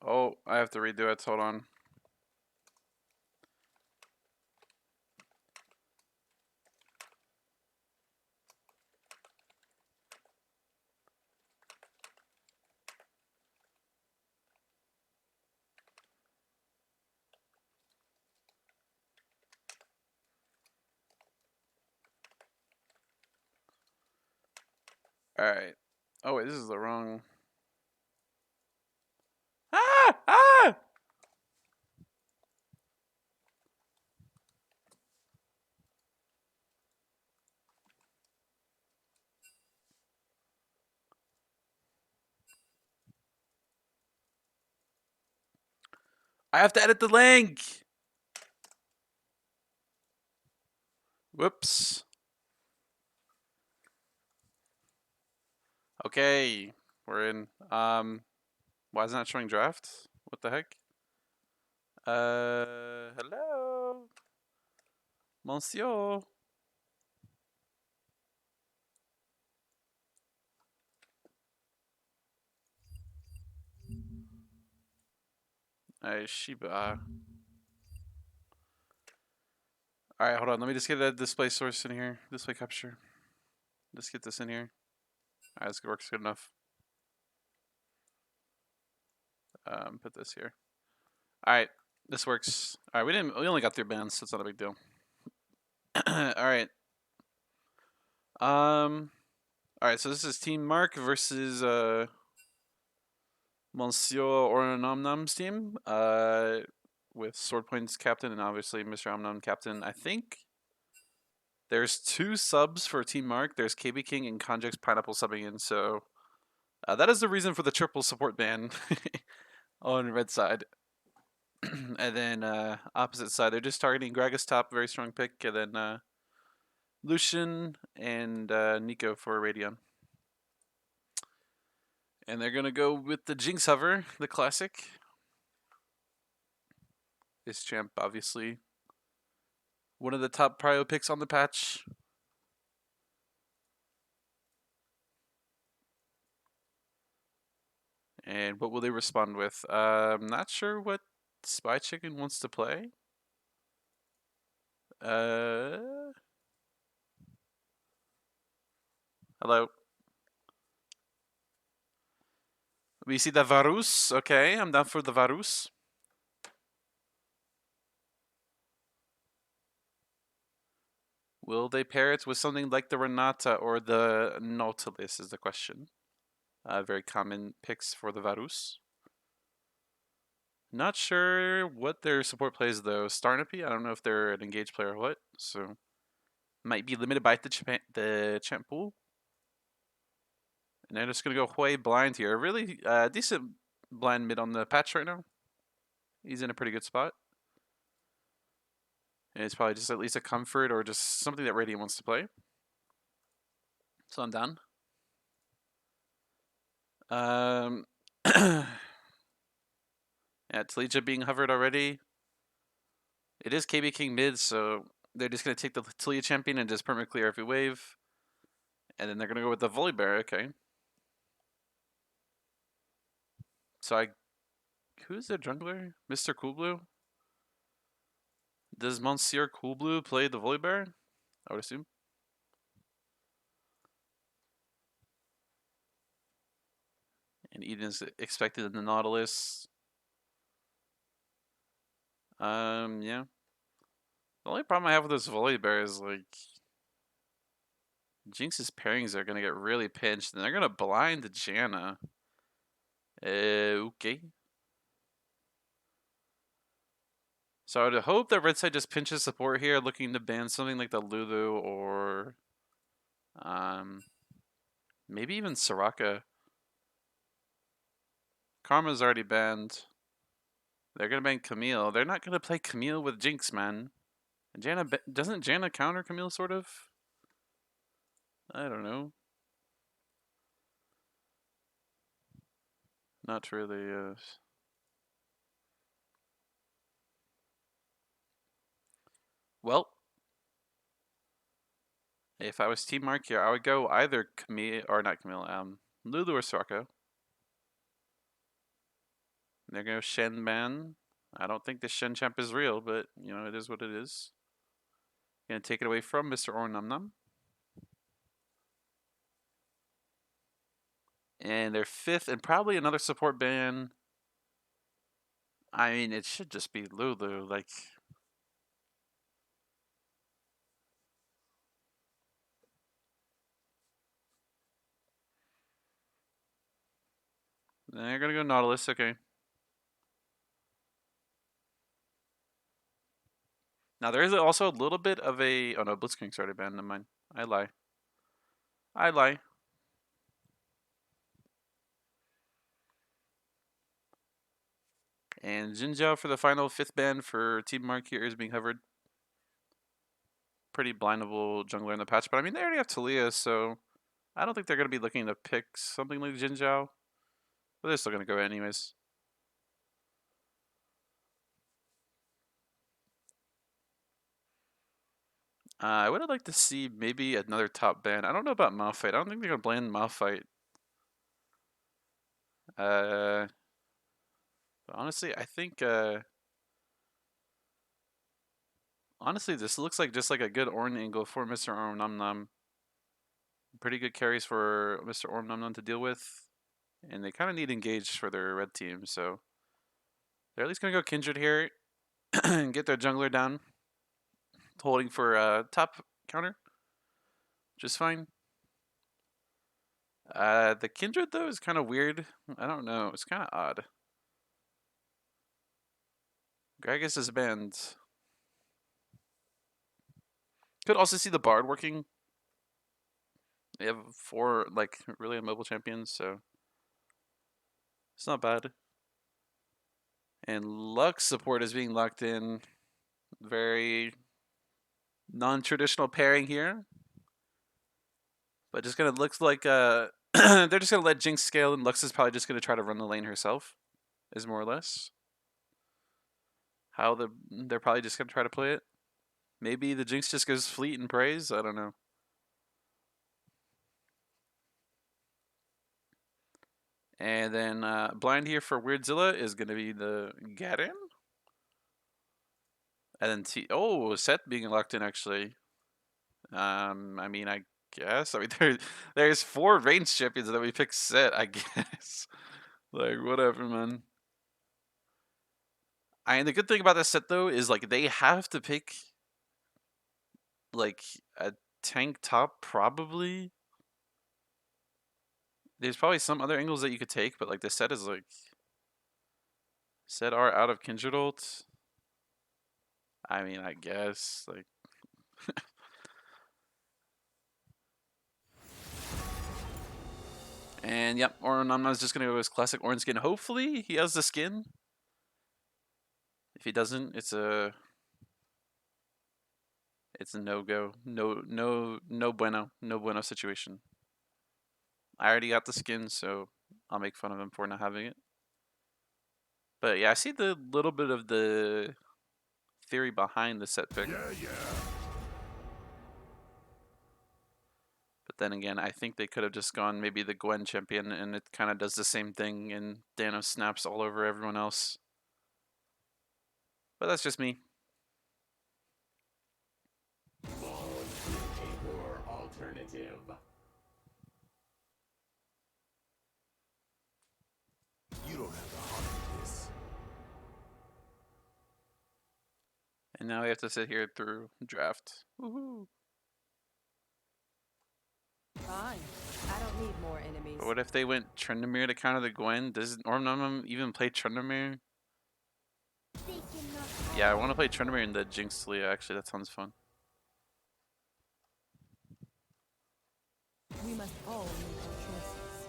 Oh, I have to redo it. Hold on. Alright. Oh, wait, this is the wrong. Ah! Ah! I have to edit the link! Whoops. Okay, we're in. Why is it not showing draft? What the heck? Hello? Monsieur? Shiba. Alright, hold on. Let me just get a display source in here. Display capture. Just get this in here. Alright, this works good enough. Put this here. Alright, this works. Alright, we only got 3 bands, so it's not a big deal. Alright. Alright, so this is Team Mark versus Monsieur Orenomnom's team. With Sword Point's captain and obviously Mr. Omnom captain. I think there's 2 subs for Team Mark. There's KB King and Conjux Pineapple subbing in, so that is the reason for the triple support ban on red side. And then opposite side, they're just targeting Gragas top, very strong pick, and then Lucian and Nico for Radion. And they're gonna go with the Jinx Hover, the classic. This champ, obviously, one of the top prio picks on the patch. And what will they respond with? I'm not sure what Spy Chicken wants to play. Hello. We see the Varus. Okay, I'm down for the Varus. Will they pair it with something like the Renata or the Nautilus is the question. Very common picks for the Varus. Not sure what their support plays though. Starnappy, I don't know if they're an engaged player or what, so might be limited by the champ pool. And they're just gonna go Hui blind here. Really decent blind mid on the patch right now. He's in a pretty good spot. And it's probably just at least a comfort or just something that Radiant wants to play. So I'm done. Yeah, Talija being hovered already. It is KB King mid, so they're just going to take the Talija champion and just permanent clear every wave. And then they're going to go with the Volibear, okay. So who's the jungler? Mr. Coolblue? Does Monsieur Coolblue play the Volibear? I would assume. And Eden is expected in the Nautilus. Yeah. The only problem I have with this Volibear is like Jinx's pairings are gonna get really pinched, and they're gonna blind Janna. Okay. So I would hope that red side just pinches support here, looking to ban something like the Lulu or maybe even Soraka. Karma's already banned. They're gonna ban Camille. They're not gonna play Camille with Jinx, man. And Janna doesn't Janna counter Camille sort of? I don't know. Not really. Well, if I was Team Mark here, I would go either Camille or not Camille, Lulu or Soraka. They're gonna Shen ban. I don't think the Shen champ is real, but you know, it is what it is. Gonna take it away from Mr. Orenomnom. And their fifth, and probably another support ban. I mean, it should just be Lulu. Like, they're gonna go Nautilus. Okay. Now there is also a little bit of a. Oh no, Blitzkrieg's already banned. Never mind. I lie. I lie. And Jinzhou for the final fifth ban for Team Mark here is being hovered. Pretty blindable jungler in the patch, but I mean they already have Talia, so I don't think they're gonna be looking to pick something like Jinzhou. But they're still gonna go anyways. I would have liked to see maybe another top ban. I don't know about Malphite. I don't think they're gonna ban Malphite. But honestly, I think honestly this looks like just like a good Ornn angle for Mr. Orenomnom. Pretty good carries for Mr. Orenomnom to deal with, and they kind of need engaged for their red team, so they're at least gonna go Kindred here and get their jungler down, holding for top counter, which is fine. The Kindred though is kind of weird. I don't know. It's kind of odd. Gragas is banned. Could also see the Bard working. They have 4 like really immobile champions, so it's not bad. And Lux support is being locked in. Very non-traditional pairing here, but just gonna looks like they're just gonna let Jinx scale, and Lux is probably just gonna try to run the lane herself. Is more or less how they're probably just gonna try to play it. Maybe the Jinx just goes fleet and prays. I don't know. And then blind here for Weirdzilla is gonna be the Garen. And then Seth being locked in actually. I mean, I guess. I mean, there's 4 range champions that we picked Seth. I guess. Like whatever, man. And the good thing about this set though is like they have to pick like a tank top probably. There's probably some other angles that you could take, but like the set is like set are out of Kindred ult. I mean, I guess like and yep, Orenomnom is just gonna go with his classic orange skin. Hopefully he has the skin. If he doesn't, it's a no go. No bueno. No bueno situation. I already got the skin, so I'll make fun of him for not having it. But yeah, I see the little bit of the theory behind the set pick. Yeah. But then again, I think they could have just gone maybe the Gwen champion, and it kind of does the same thing, and Dano snaps all over everyone else. But that's just me. Alternative. You don't have the heart for this. And now we have to sit here through draft. Woohoo! Fine. I don't need more enemies. But what if they went Tryndamere to counter the Gwen? Does Orenomnom even play Tryndamere? Yeah, I want to play Tryndamere in the Jinx Talia. Actually, that sounds fun. We must all make our choices.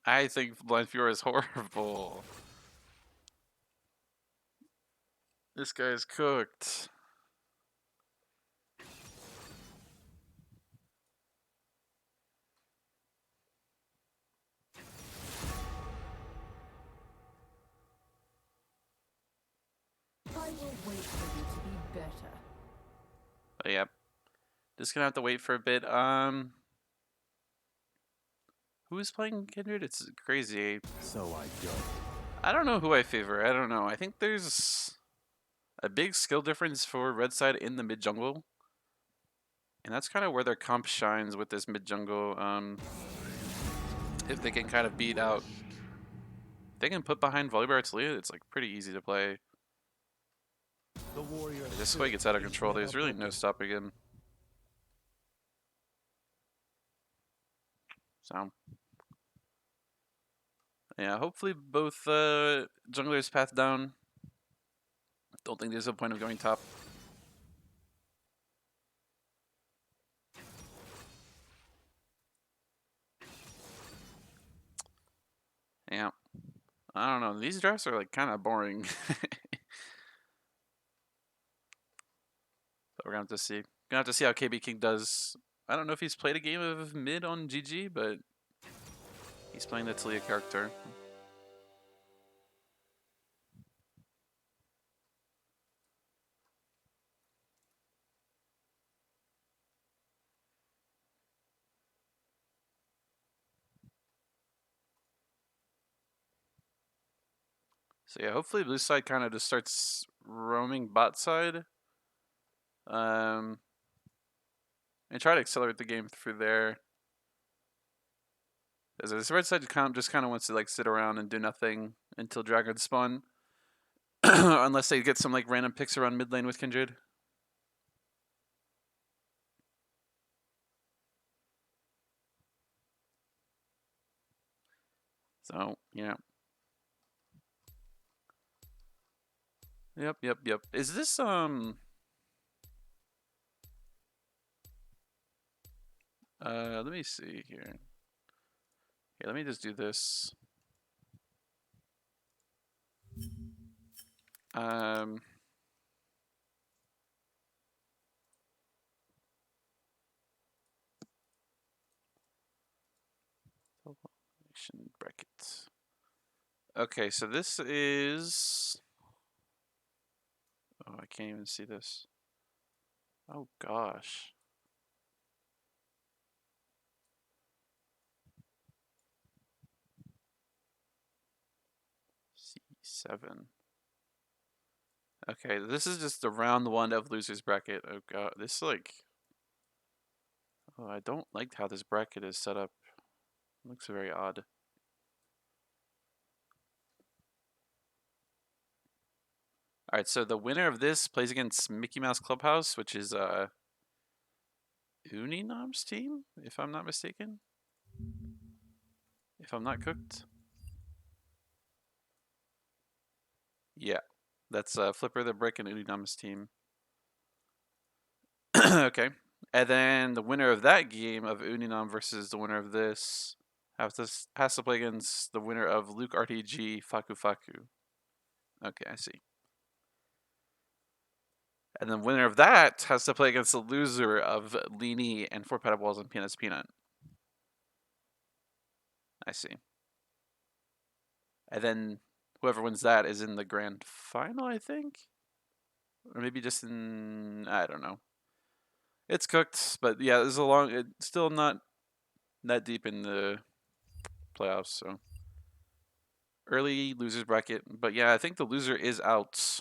I think Blind Fury is horrible. This guy's cooked. better. But yeah, just gonna have to wait for a bit. Who is playing Kindred? It's crazy. So I go. I don't know who I favor. I don't know. I think there's a big skill difference for red side in the mid jungle, and that's kind of where their comp shines with this mid jungle. If they can kind of beat out, if they can put behind Volibear Artilia, it's like pretty easy to play. The warrior This spirit way gets out of is control. never There's really no broken. stopping him. So yeah, hopefully both junglers path down. Don't think there's a point of going top. Yeah. I don't know. These drafts are like kind of boring. But we're gonna have to see. Gonna have to see how KB King does. I don't know if he's played a game of mid on GG, but he's playing the Talia character. So yeah, hopefully blue side kind of just starts roaming bot side. Um, and try to accelerate the game through there. As this red side just kind of wants to like sit around and do nothing until dragons spawn, unless they get some like random picks around mid lane with Kindred. So yeah. Yep. Is this let me see here. Okay, let me just do this. Um bracket. Okay, so this is oh, I can't even see this. Oh gosh. C7. Okay, this is just the round one of losers bracket. Oh god, this like oh, I don't like how this bracket is set up. It looks very odd. All right, so the winner of this plays against Mickey Mouse Clubhouse, which is Uninom's team, if I'm not mistaken. If I'm not cooked. Yeah. That's Flipper the Brick and Uninom's team. Okay. And then the winner of that game of Uninom versus the winner of this has to play against the winner of Luke RTG Faku Faku. Okay, I see. And then winner of that has to play against the loser of Leany and Four Padded Walls and Peanuts Peanut. I see. And then whoever wins that is in the grand final, I think? Or maybe just in I don't know. It's cooked, but yeah, it's still not that deep in the playoffs, so early losers bracket. But yeah, I think the loser is out.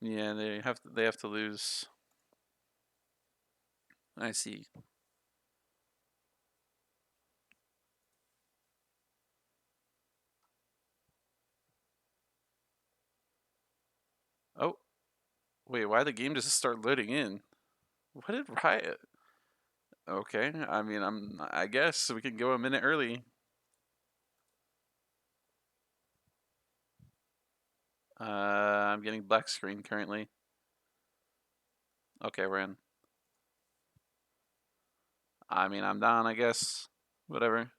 Yeah, they have to lose. I see. Oh, wait, why the game just start loading in? What did Riot? Okay, I mean, I guess we can go a minute early. I'm getting black screen currently. Okay, we're in. I mean, I'm down, I guess. Whatever.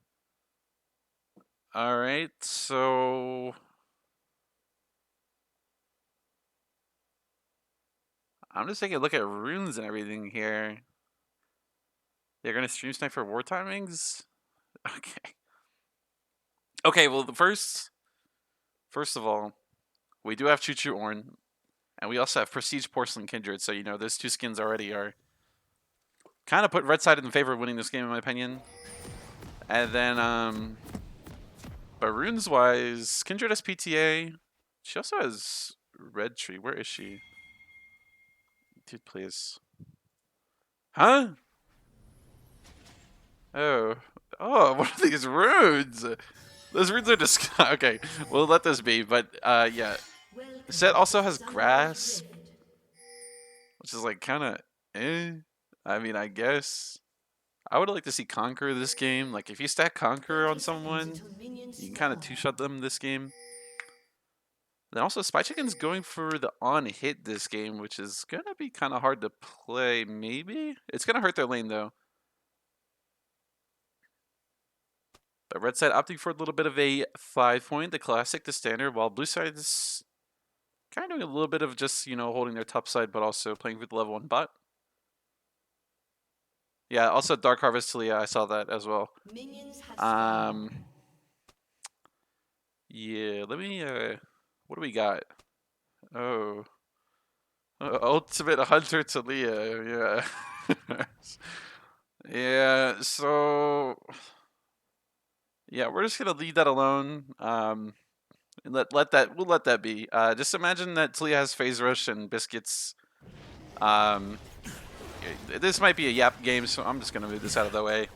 All right, so I'm just taking a look at runes and everything here. They're gonna stream snipe for war timings. Okay. Okay. Well, the first First of all, we do have Choo Choo Orn, and we also have Prestige Porcelain Kindred, so you know those two skins already are kind of put red side in favor of winning this game in my opinion. And then but runes wise, Kindred has PTA. She also has Red Tree. Where is she? Dude, please. Huh? Oh. Oh, what are these runes? Those runes are just okay. We'll let this be, but yeah. Set also has grass, which is like kind of eh. I mean, I guess I would like to see Conqueror this game. Like, if you stack Conqueror on someone, you can kind of two-shot them this game. Then also, Spy Chicken's going for the on-hit this game, which is going to be kind of hard to play, maybe? It's going to hurt their lane, though. But red side opting for a little bit of a 5-point, the classic, the standard, while blue side is kind of doing a little bit of just, you know, holding their top side, but also playing for the level 1 bot. Yeah, also Dark Harvest Talia, I saw that as well. Yeah, let me, what do we got? Oh. Ultimate Hunter Talia, yeah. Yeah, so... Yeah, we're just gonna leave that alone. And we'll let that be. Just imagine that Talia has Phase Rush and Biscuits. This might be a Yap game, so I'm just gonna move this out of the way.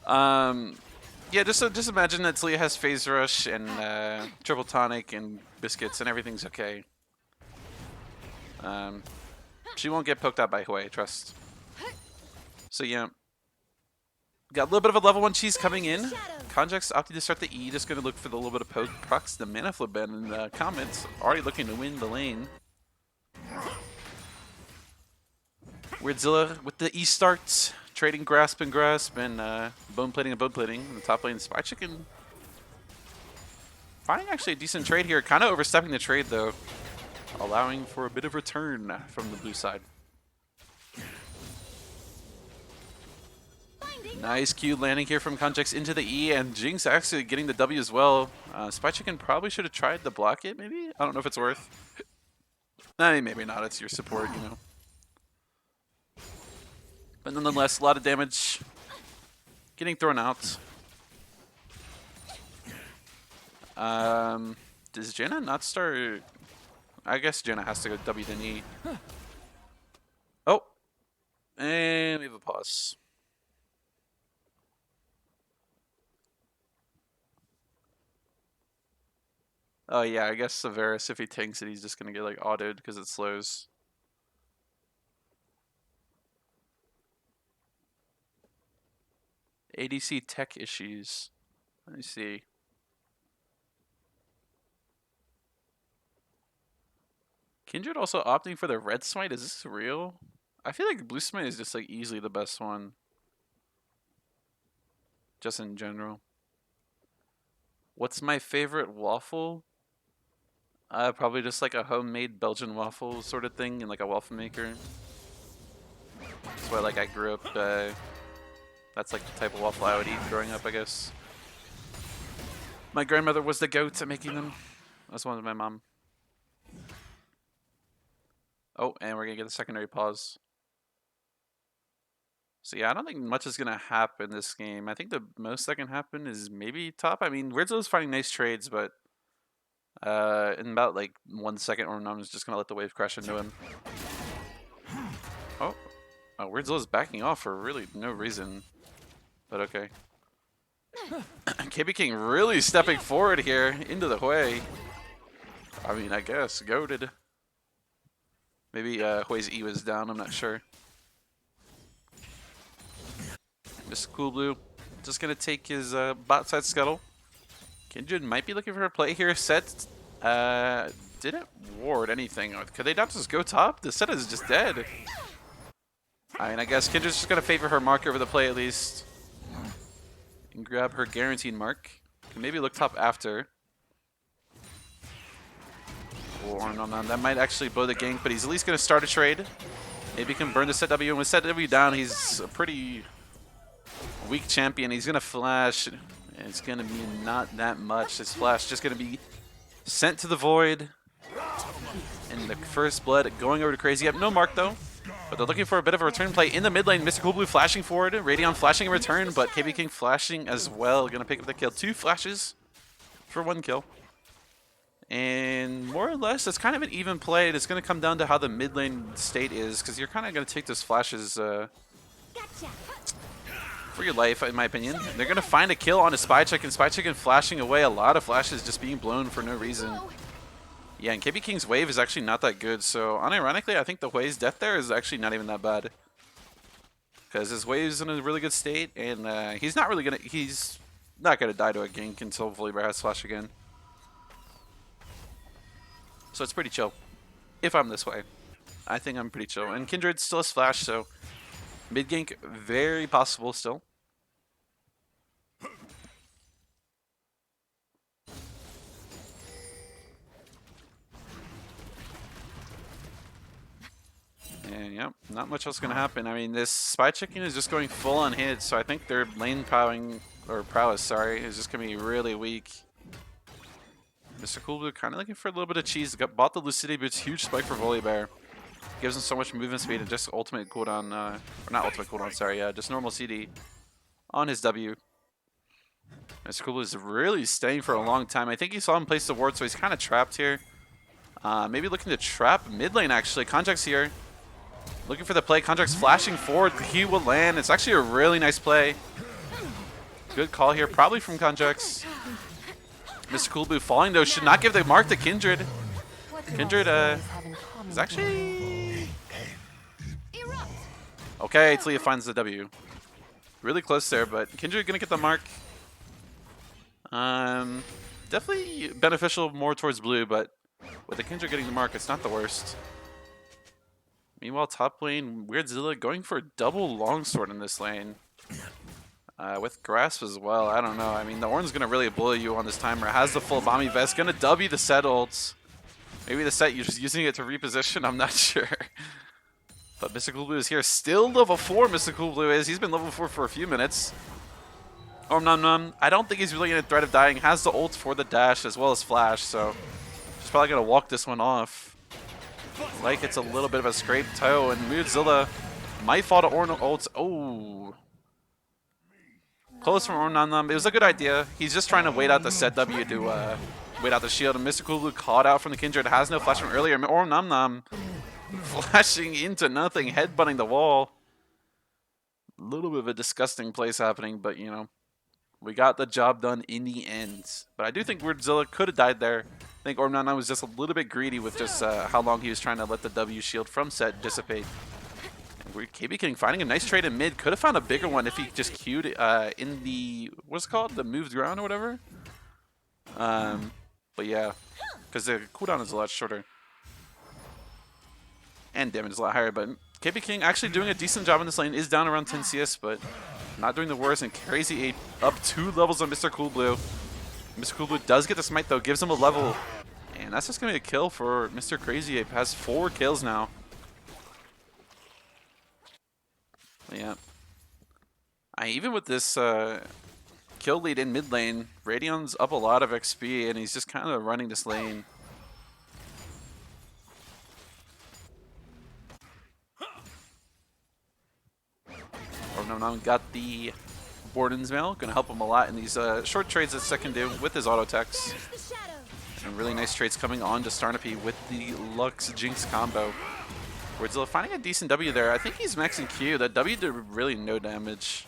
Yeah, just imagine that Talia has Phase Rush and Triple Tonic and Biscuits, and everything's okay. She won't get poked out by Hui, trust. So yeah, got a little bit of a level 1 cheese coming in. Conject's opted to start the E, just gonna look for the little bit of poke. Procs the mana flip ban in the comments, already looking to win the lane. Weirdzilla with the E start, trading grasp and bone plating and bone plating. In the top lane, Spy Chicken finding actually a decent trade here, kind of overstepping the trade though, allowing for a bit of return from the blue side. Nice Q landing here from Conjex into the E, and Jinx actually getting the W as well. Spy Chicken probably should have tried to block it, maybe? I don't know if it's worth. I mean, maybe not, it's your support, you know. But nonetheless, a lot of damage getting thrown out. Does Janna not start? I guess Janna has to go W then E. Oh, and we have a pause. Oh yeah, I guess Severus, if he tanks it, he's just gonna get like autoed because it slows. ADC tech issues. Let me see. Kindred also opting for the red smite. Is this real? I feel like blue smite is just like easily the best one. Just in general. What's my favorite waffle? Probably just like a homemade Belgian waffle sort of thing in like a waffle maker. That's why like I grew up, that's like the type of waffle I would eat growing up, I guess. My grandmother was the goat at making them. That's one of my mom. Oh, and we're gonna get a secondary pause. So yeah, I don't think much is gonna happen this game. I think the most that can happen is maybe top. I mean, Weirdzilla's finding nice trades, but in about like 1 second, Orenomnom is just gonna let the wave crash into him. Oh, Weirdzilla's backing off for really no reason, but okay. KB King really stepping forward here into the Hui. I mean, I guess goated. Maybe Hui's E was down. I'm not sure. Mr. Cool Blue just gonna take his bot side scuttle. Kindred might be looking for a play here. Set didn't ward anything. Could they not just go top? The set is just dead. I mean, I guess Kindred's just gonna favor her mark over the play at least. And grab her guaranteed mark. Can maybe look top after. Or no, that might actually blow the gank, but he's at least gonna start a trade. Maybe he can burn the set W, and with set W down, he's a pretty weak champion. He's gonna flash, And it's going to be not that much. This flash just going to be sent to the void. And the first blood going over to Crazy Ape. No mark though. But they're looking for a bit of a return play in the mid lane. Mr. Cool Blue flashing forward. Radion flashing in return, but KB King flashing as well. Going to pick up the kill. 2 flashes for 1 kill. And more or less, it's kind of an even play. It's going to come down to how the mid lane state is, because you're kind of going to take those flashes for your life, in my opinion. They're going to find a kill on a Spy Chicken. Spy Chicken flashing away. A lot of flashes just being blown for no reason. Yeah, and KB King's wave is actually not that good, so unironically, I think the Hui's death there is actually not even that bad. Because his wave's in a really good state, and he's not gonna die to a gank until Volibear has flash again. So it's pretty chill. If I'm this way. I think I'm pretty chill. And Kindred still has flash, so mid gank very possible still. And yep, not much else gonna happen. I mean, this Spy Chicken is just going full on hit, so I think their lane prowess, sorry, is just gonna be really weak. Mr. Cool Blue kind of looking for a little bit of cheese. Bought the Lucidity Boots, huge spike for Volibear. Gives him so much movement speed and just ultimate cooldown, or not ultimate cooldown, sorry, just normal CD on his W. Mr. Cool Blue is really staying for a long time. I think he saw him place the ward, so he's kind of trapped here. Maybe looking to trap mid lane actually. Conject's here. Looking for the play. Conject's flashing forward. He will land. It's actually a really nice play. Good call here, probably from Conjects. Mr. Cool Blue falling though. Should not give the mark to Kindred. Kindred is actually okay. Talia finds the W. Really close there, but Kindred gonna get the mark. Definitely beneficial more towards blue, but with the Kindred getting the mark, it's not the worst. Meanwhile, top lane, Weirdzilla going for a double longsword in this lane. With Grasp as well, I don't know. I mean, the Ornn's going to really blow you on this timer. Has the full Bomby Vest, going to W the set ults. Maybe the set, you're just using it to reposition, I'm not sure. But Mr. Cool Blue is here. Still level 4, Mr. Cool Blue is. He's been level 4 for a few minutes. Orenomnom, I don't think he's really in a threat of dying. Has the ult for the dash as well as flash, so he's probably going to walk this one off. Like it's a little bit of a scraped toe, and Weirdzilla might fall to Ornn ults. Oh. Close from Orenomnom. It was a good idea. He's just trying to wait out the set W to wait out the shield. And Mr. Cool Blue caught out from the Kindred. Has no flash from earlier. Orenomnom flashing into nothing, headbutting the wall. A little bit of a disgusting place happening, but you know, we got the job done in the end. But I do think Weirdzilla could have died there. I think Orenomnom was just a little bit greedy with just how long he was trying to let the W shield from set dissipate. KB King finding a nice trade in mid. Could have found a bigger one if he just queued in the, what's it called? The moved ground or whatever? But yeah, because the cooldown is a lot shorter. And damage is a lot higher, but KB King actually doing a decent job in this lane. Is down around 10 CS, but not doing the worst. And Crazy Ape up 2 levels on Mr. Cool Blue. Mr. Cool Blue does get the smite though, gives him a level. And that's just going to be a kill for Mr. Crazy Ape. Has 4 kills now. Yeah. Even with this kill lead in mid lane, Radion's up a lot of XP and he's just kind of running this lane. Orenomnom got the Borden's Mail, gonna help him a lot in these short trades that Set can do with his auto techs. And really nice trades coming on to Starnapy with the Lux Jinx combo. Weirdzilla finding a decent W there. I think he's maxing Q. That W did really no damage.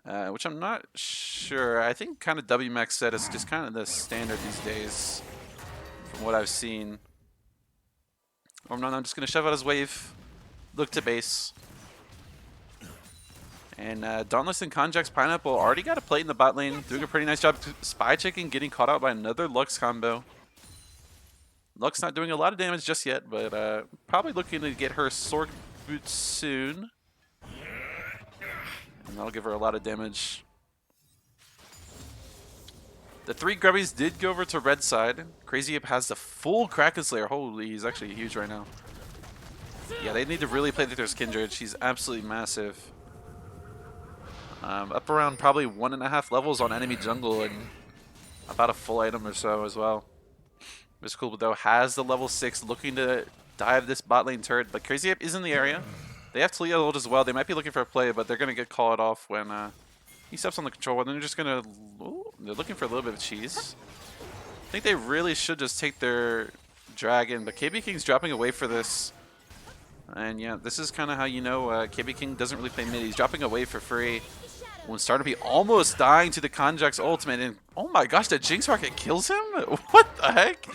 Which I'm not sure. I think kind of W max set is just kind of the standard these days. From what I've seen. I'm just going to shove out his wave. Look to base. And Dauntless and Conject's Pineapple already got a plate in the bot lane. Doing a pretty nice job. Spy Chicken getting caught out by another Lux combo. Lux not doing a lot of damage just yet, but probably looking to get her sword boot soon. And that'll give her a lot of damage. The 3 grubbies did go over to red side. Crazy Ape has the full Kraken Slayer. Holy, he's actually huge right now. Yeah, they need to really play through their Kindred. She's absolutely massive. Up around probably 1.5 levels on enemy jungle and about a full item or so as well. Mr. Cool though has the level 6 looking to dive this bot lane turret, but Crazy Ape is in the area. They have Talia ult as well. They might be looking for a play, but they're going to get called off when he steps on the control. And they're just going to... They're looking for a little bit of cheese. I think they really should just take their dragon, but KB King's dropping away for this. And yeah, this is kind of how you know KB King doesn't really play mid. He's dropping away for free. When starting to be almost dying to the Konjakt's ultimate, and oh my gosh, the Jinx rocket kills him? What the heck?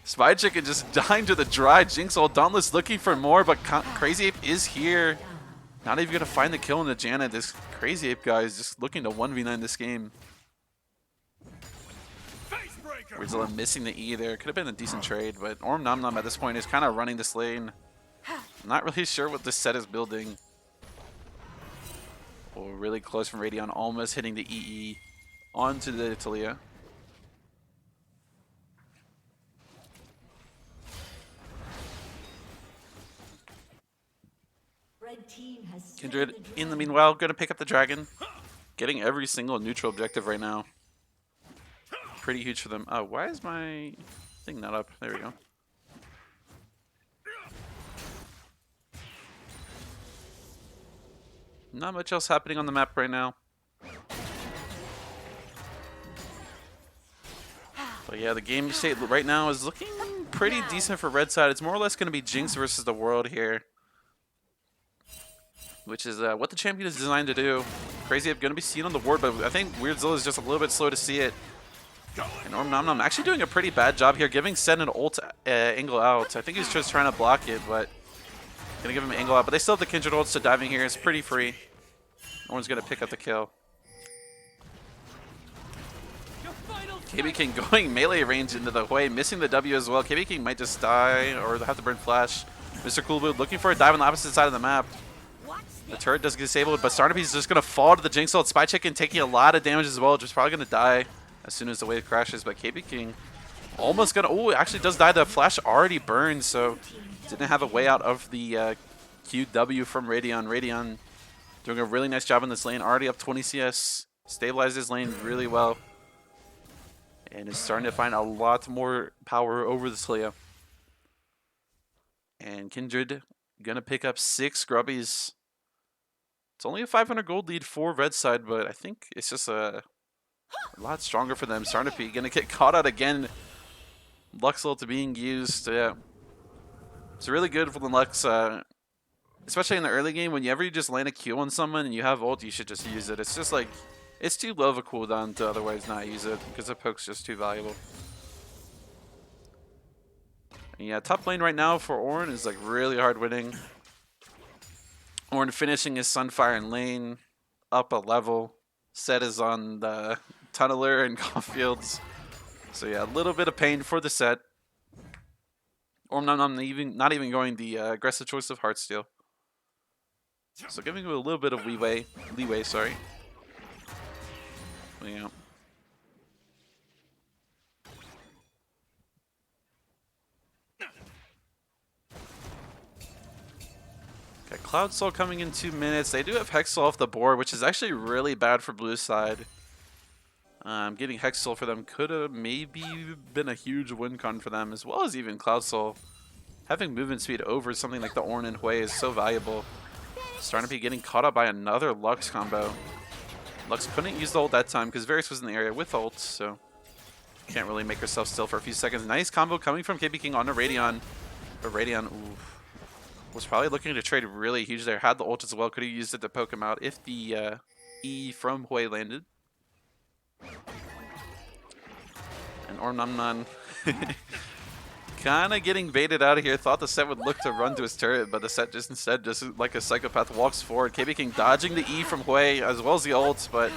Spy Chicken just dying to the dry Jinx ult. Dauntless looking for more, but Crazy Ape is here. Not even gonna find the kill in the Janna. This Crazy Ape guy is just looking to 1v9 this game. Rizla missing the E there. Could have been a decent trade, but Orenomnom at this point is kind of running this lane. Not really sure what this set is building. Oh, really close from Radion, almost hitting the EE onto the Talia. Kindred, in the meanwhile, going to pick up the dragon. Getting every single neutral objective right now. Pretty huge for them. Oh, why is my thing not up? There we go. Not much else happening on the map right now. But yeah, the game state right now is looking pretty decent for red side. It's more or less going to be Jinx versus the world here. Which is what the champion is designed to do. Crazy Ape going to be seen on the ward, but I think Weirdzilla is just a little bit slow to see it. And Orenomnom actually doing a pretty bad job here, giving Sen an ult angle out. I think he's just trying to block it, but gonna give him an angle out. But they still have the Kindred ults to diving here. It's pretty free. No one's gonna pick up the kill. KB King going melee range into the Hui, missing the W as well. KB King might just die or have to burn flash. Mr. Coolboot looking for a dive on the opposite side of the map. The turret does get disabled, but Starnaby's just gonna fall to the Jinx ult. Spy Chicken taking a lot of damage as well, just probably gonna die as soon as the wave crashes. But KB King almost gonna... Oh, actually does die. The flash already burned, so didn't have a way out of the QW from Radion. Radion doing a really nice job in this lane. Already up 20 CS. Stabilized his lane really well. And is starting to find a lot more power over the Talia. And Kindred gonna pick up 6 grubbies. It's only a 500 gold lead for red side, but I think it's just a lot stronger for them. Starnaby gonna get caught out again. Lux ult being used. Yeah. It's really good for the Lux, especially in the early game. Whenever you just land a Q on someone and you have ult, you should just use it. It's just like, it's too low of a cooldown to otherwise not use it because the poke's just too valuable. And yeah, top lane right now for Oren is like really hard winning. Oren finishing his Sunfire in lane, up a level. Set is on the Tunneler and Caulfields. So yeah, a little bit of pain for the set. Orenomnom not even going the aggressive choice of Heartsteel. So giving him a little bit of leeway, sorry. Yeah. Okay, Cloud Soul coming in 2 minutes. They do have Hexal off the board, which is actually really bad for blue side. Getting Hexal for them could have maybe been a huge win con for them, as well as even Cloud Soul. Having movement speed over something like the Ornn and Hui is so valuable. Starting to be getting caught up by another Lux combo. Lux couldn't use the ult that time because Varus was in the area with ult, so can't really make herself still for a few seconds. Nice combo coming from KB King onto Radion. But Radion was probably looking to trade really huge there. Had the ult as well, could have used it to poke him out if the E from Hui landed. And Orenomnom kind of getting baited out of here. Thought the set would look to run to his turret, but the set just instead, just like a psychopath, walks forward. KB King dodging the E from Hui as well as the ult, but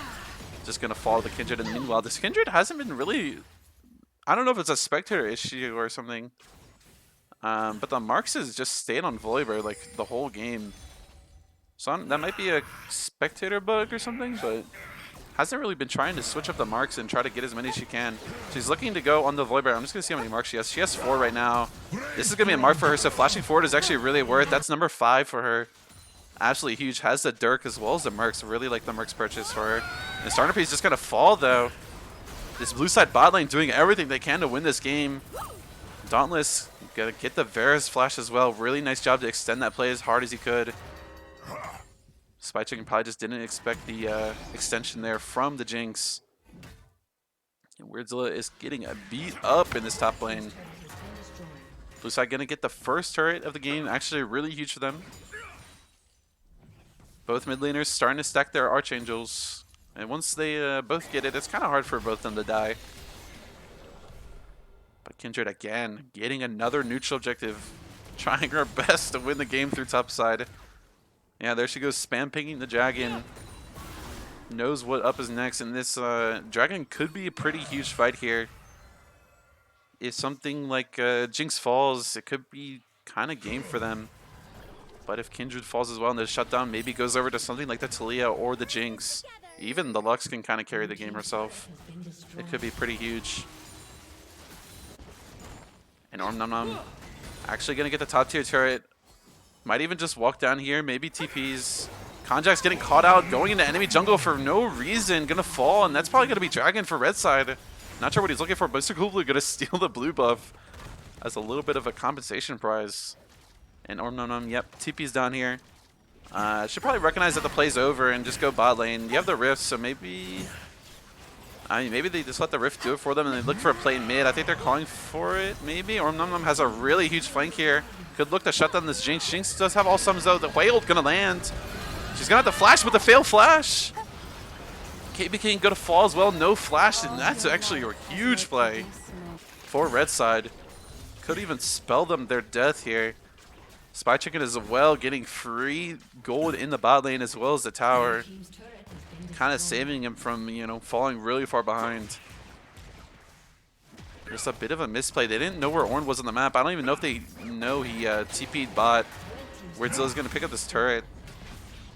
just going to follow the Kindred. And meanwhile, this Kindred hasn't been really... I don't know if it's a spectator issue or something. But the Marks has just stayed on Volibear like the whole game. So that might be a spectator bug or something, but hasn't really been trying to switch up the marks and try to get as many as she can. She's looking to go on the Volibear. I'm just going to see how many marks she has. She has 4 right now. This is going to be a mark for her, so flashing forward is actually really worth. That's number 5 for her. Absolutely huge. Has the Dirk as well as the Mercs. Really like the Mercs purchase for her. And Starter Piece just gonna fall though. This blue side bot lane doing everything they can to win this game. Dauntless gonna get the Varus flash as well. Really nice job to extend that play as hard as he could. Spy Chicken probably just didn't expect the extension there from the Jinx. And Weirdzilla is getting a beat up in this top lane. Blue side gonna get the first turret of the game. Actually really huge for them. Both mid laners starting to stack their Archangels. And once they both get it, it's kind of hard for both of them to die. But Kindred again, getting another neutral objective. Trying her best to win the game through top side. Yeah, there she goes, spam pinging the dragon. Knows what up is next, and this dragon could be a pretty huge fight here. If something like Jinx falls, it could be kind of game for them. But if Kindred falls as well and the shutdown maybe goes over to something like the Talia or the Jinx, even the Lux can kind of carry the game herself. It could be pretty huge. And Orenomnom actually going to get the top tier turret. Might even just walk down here, maybe TPs. Konjak's getting caught out, going into enemy jungle for no reason, gonna fall, and that's probably gonna be Dragon for red side. Not sure what he's looking for, but Mr. Coolblue gonna steal the blue buff as a little bit of a compensation prize. And Orenomnom, yep, TP's down here. Should probably recognize that the play's over and just go bot lane. You have the Rift, so maybe... I mean, maybe they just let the Rift do it for them and they look for a play mid. I think they're calling for it, maybe. Orenomnom has a really huge flank here. Could look to shut down this Jinx. Jinx does have all sums though. The Whale gonna land. She's gonna have to flash with the fail flash. KB King gonna fall as well. No flash, and that's actually a huge play for red side. Could even spell them their death here. Spy Chicken as well, getting free gold in the bot lane as well as the tower. Kind of saving him from, you know, falling really far behind. Just a bit of a misplay. They didn't know where Ornn was on the map. I don't even know if they know he TP'd bot. Weirdzilla's going to pick up this turret,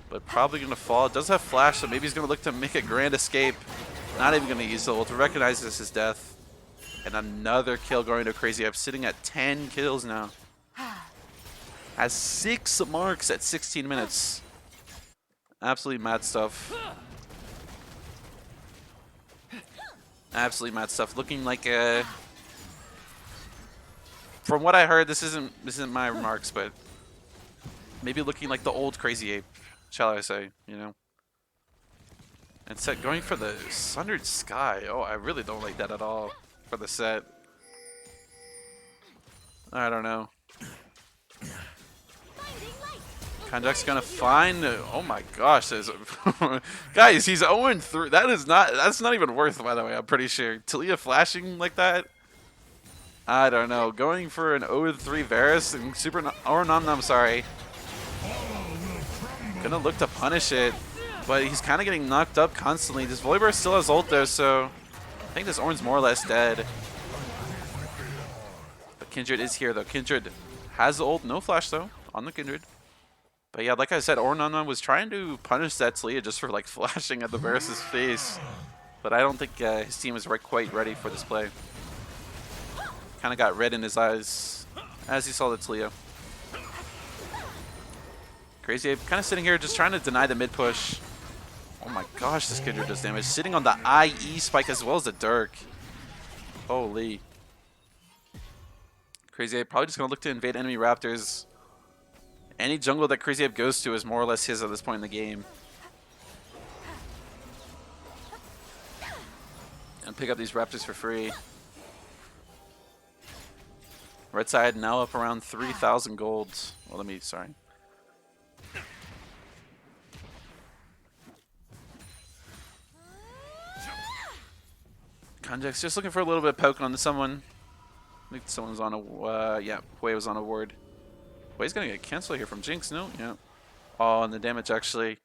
but probably going to fall. It does have flash, so maybe he's going to look to make a grand escape. Not even going to use the ult to recognize this as death. And another kill going to Crazy Up, sitting at 10 kills now. Has 6 marks at 16 minutes. Absolutely mad stuff. Absolutely mad stuff. Looking like a... From what I heard, this isn't my remarks, but maybe looking like the old Crazy Ape, shall I say, you know? And set going for the Sundered Sky. Oh, I really don't like that at all for the set. I don't know. Konjak's gonna find. Oh my gosh, guys, he's 0-3. That's not even worth, by the way. I'm pretty sure. Talia flashing like that. I don't know. Going for an 0-3 Varus and Super Orenomnom, sorry. Gonna look to punish it, but he's kind of getting knocked up constantly. This Volibear still has ult though, so I think this Ornn's more or less dead. But Kindred is here though. Kindred has the ult, no flash though on the Kindred. But yeah, like I said, Orenomnom was trying to punish that Talia just for like flashing at the Varus' face. But I don't think his team was quite ready for this play. Kind of got red in his eyes as he saw the Talia. Crazy Ape kind of sitting here just trying to deny the mid push. Oh my gosh, this Kindred does damage. Sitting on the IE spike as well as the Dirk. Holy. Crazy Ape probably just going to look to invade enemy Raptors. Any jungle that Crazy Ape goes to is more or less his at this point in the game. And pick up these Raptors for free. Red side now up around 3,000 gold. Well, sorry. Konjak's just looking for a little bit of poking on someone. I think someone's on a, yeah, Hwei was on a ward. Hwei's gonna get canceled here from Jinx, no? Yeah. Oh, and the damage actually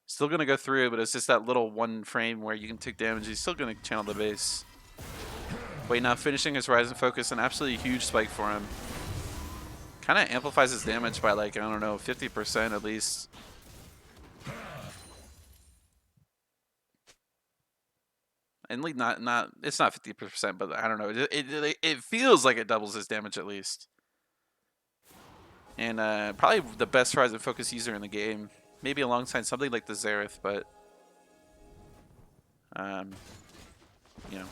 still gonna go through, but it's just that little one frame where you can take damage. He's still gonna channel the base. Hwei now finishing his Horizon Focus, an absolutely huge spike for him. Kind of amplifies his damage by like, I don't know, 50% at least. And like not it's not 50%, but I don't know. It feels like it doubles his damage at least. And probably the best Horizon Focus user in the game. Maybe alongside something like the Xerath, but you know,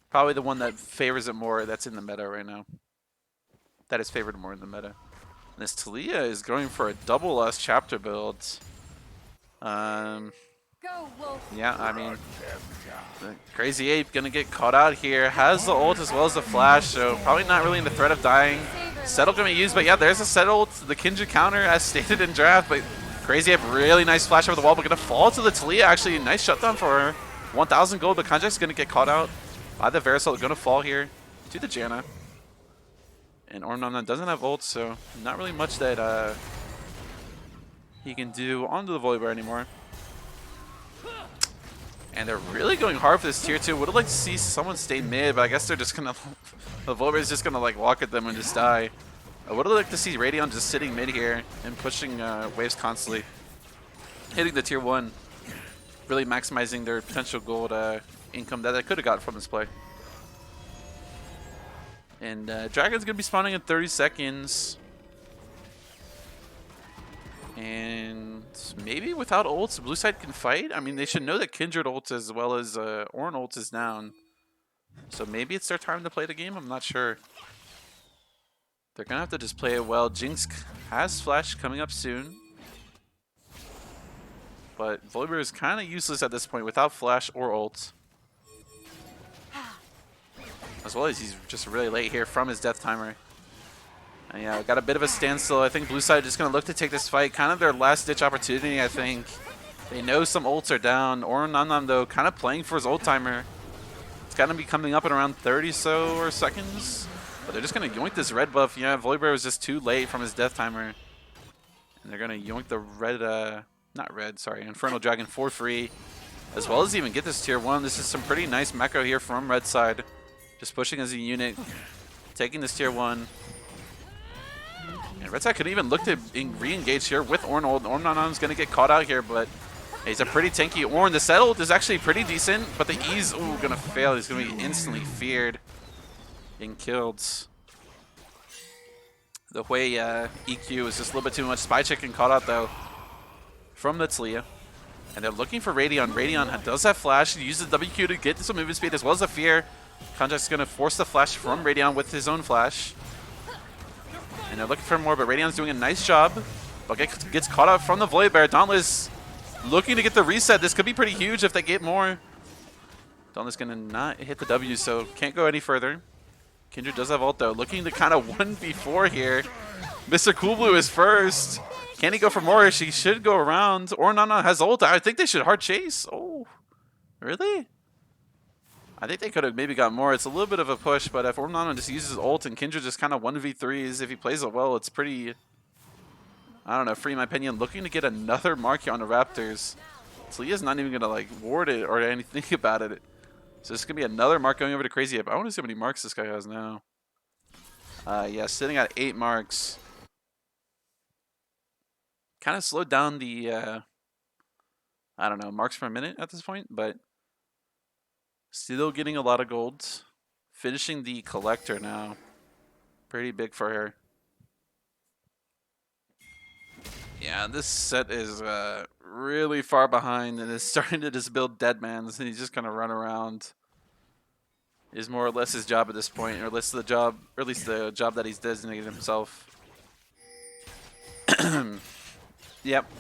probably the one that favors it more that's in the meta right now. That is favored more in the meta. And this Talia is going for a double Lost Chapter build. Go, Wolf. Yeah, I mean, the Crazy Ape gonna get caught out here. Has the ult as well as the flash, so probably not really in the threat of dying. Settle gonna be used, but yeah, there's a settle. The Kindred counter as stated in draft, but Crazy Ape really nice flash over the wall, but gonna fall to the Talia. Actually, nice shutdown for her. 1,000 gold, but Konjak's gonna get caught out by the Verisol. Gonna fall here to the Janna. And Orenomnom doesn't have ult, so not really much that he can do onto the Volibear anymore. And they're really going hard for this tier 2. Would have liked to see someone stay mid, but I guess they're just gonna the Volibear is just gonna like walk at them and just die. I would have liked to see Radion just sitting mid here and pushing waves constantly, hitting the tier 1, really maximizing their potential gold income that they could have got from this play. And Dragon's gonna be spawning in 30 seconds. And maybe without ults, blue side can fight. I mean, they should know that Kindred ult as well as Oren ult is down. So maybe it's their time to play the game. I'm not sure. They're going to have to just play it well. Jinx has flash coming up soon. But Volibear is kind of useless at this point without flash or ult. As well as he's just really late here from his death timer. And yeah, got a bit of a standstill. I think blue side just going to look to take this fight. Kind of their last ditch opportunity, I think. They know some ults are down. Orenomnom, though, kind of playing for his ult timer. It's going to be coming up in around 30 or seconds. But they're just going to yoink this red buff. Yeah, Volibear was just too late from his death timer. And they're going to yoink the red, Infernal Dragon for free. As well as even get this tier 1. This is some pretty nice macro here from red side. Just pushing as a unit. Taking this tier 1. And red side could even look to re-engage here with Orn. Orenomnom's going to get caught out here, but he's a pretty tanky Orn. The settle is actually pretty decent, but the E's, going to fail. He's going to be instantly feared and killed. The way EQ is just a little bit too much. Spy Chicken caught out, though, from the Talia. And they're looking for Radion. Radion does have flash. He uses the WQ to get some movement speed as well as a fear. Konjak's going to force the flash from Radion with his own flash. And they're looking for more, but Radion's doing a nice job. But gets caught out from the Volibear. Dauntless looking to get the reset. This could be pretty huge if they get more. Dauntless going to not hit the W, so can't go any further. Kindred does have ult, though. Looking to kind of 1v4 here. Mr. Cool Blue is first. Can he go for more? She should go around. Orenomnom has ult. I think they should hard chase. Oh, really? I think they could have maybe got more. It's a little bit of a push, but if Orenomnom just uses ult and Kindred just kind of 1v3s, if he plays it well, it's pretty, I don't know, free in my opinion. Looking to get another mark here on the Raptors. Talia's not even going to like ward it or anything about it. So this is going to be another mark going over to Crazy Ape. I want to see how many marks this guy has now. Yeah, sitting at 8 marks. Kind of slowed down the, I don't know, marks per minute at this point, but still getting a lot of gold. Finishing the Collector now. Pretty big for her. Yeah, this set is really far behind and is starting to just build Deadmans, and he's just gonna run around. Is more or less his job at this point, or at least the job that he's designated himself. Yep.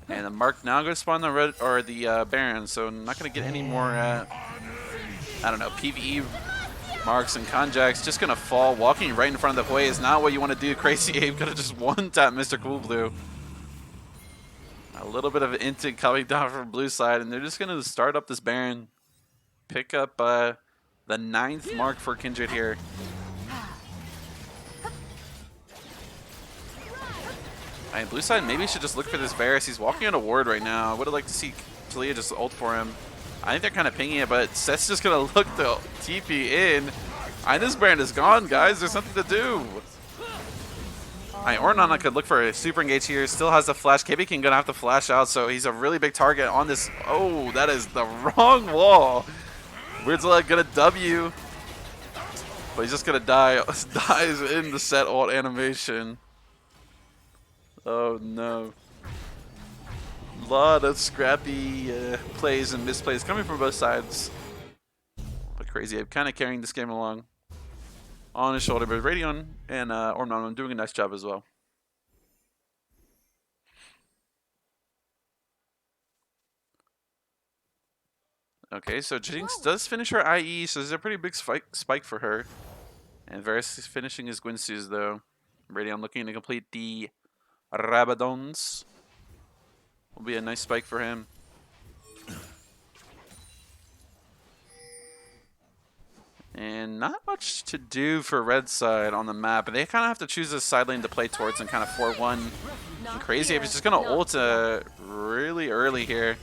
And the Mark now going to spawn the red or the Baron, so not going to get any more. I don't know, PVE marks and Konjak's just going to fall. Walking right in front of the play is not what you want to do. Crazy Ape going to just one-tap Mr. Cool Blue. A little bit of an intent coming down from blue side, and they're just going to start up this Baron. Pick up the 9th mark for Kindred here. And blue side maybe should just look for this Varus. He's walking on a ward right now. I would have liked to see Talia just ult for him. I think they're kind of pinging it, but Seth's just going to look to TP in. And this Baron is gone, guys. There's nothing to do. Orenomnom could look for a super engage here. Still has the flash. KB King going to have to flash out, so he's a really big target on this. Oh, that is the wrong wall. Weird's gonna W, but he's just gonna die. Dies in the set ult animation. Oh no. Lot of scrappy plays and misplays coming from both sides. But Crazy Ape kind of carrying this game along on his shoulder. But Radeon and Orenomnom doing a nice job as well. Okay, so Jinx does finish her IE, so there's a pretty big spike for her. And Varus is finishing his Gwynsu's though. Radeon looking to complete the Rabadons. Will be a nice spike for him. And not much to do for red side on the map. They kind of have to choose a side lane to play towards and kind of 4-1. And Crazy Ape is just going to ult really early here.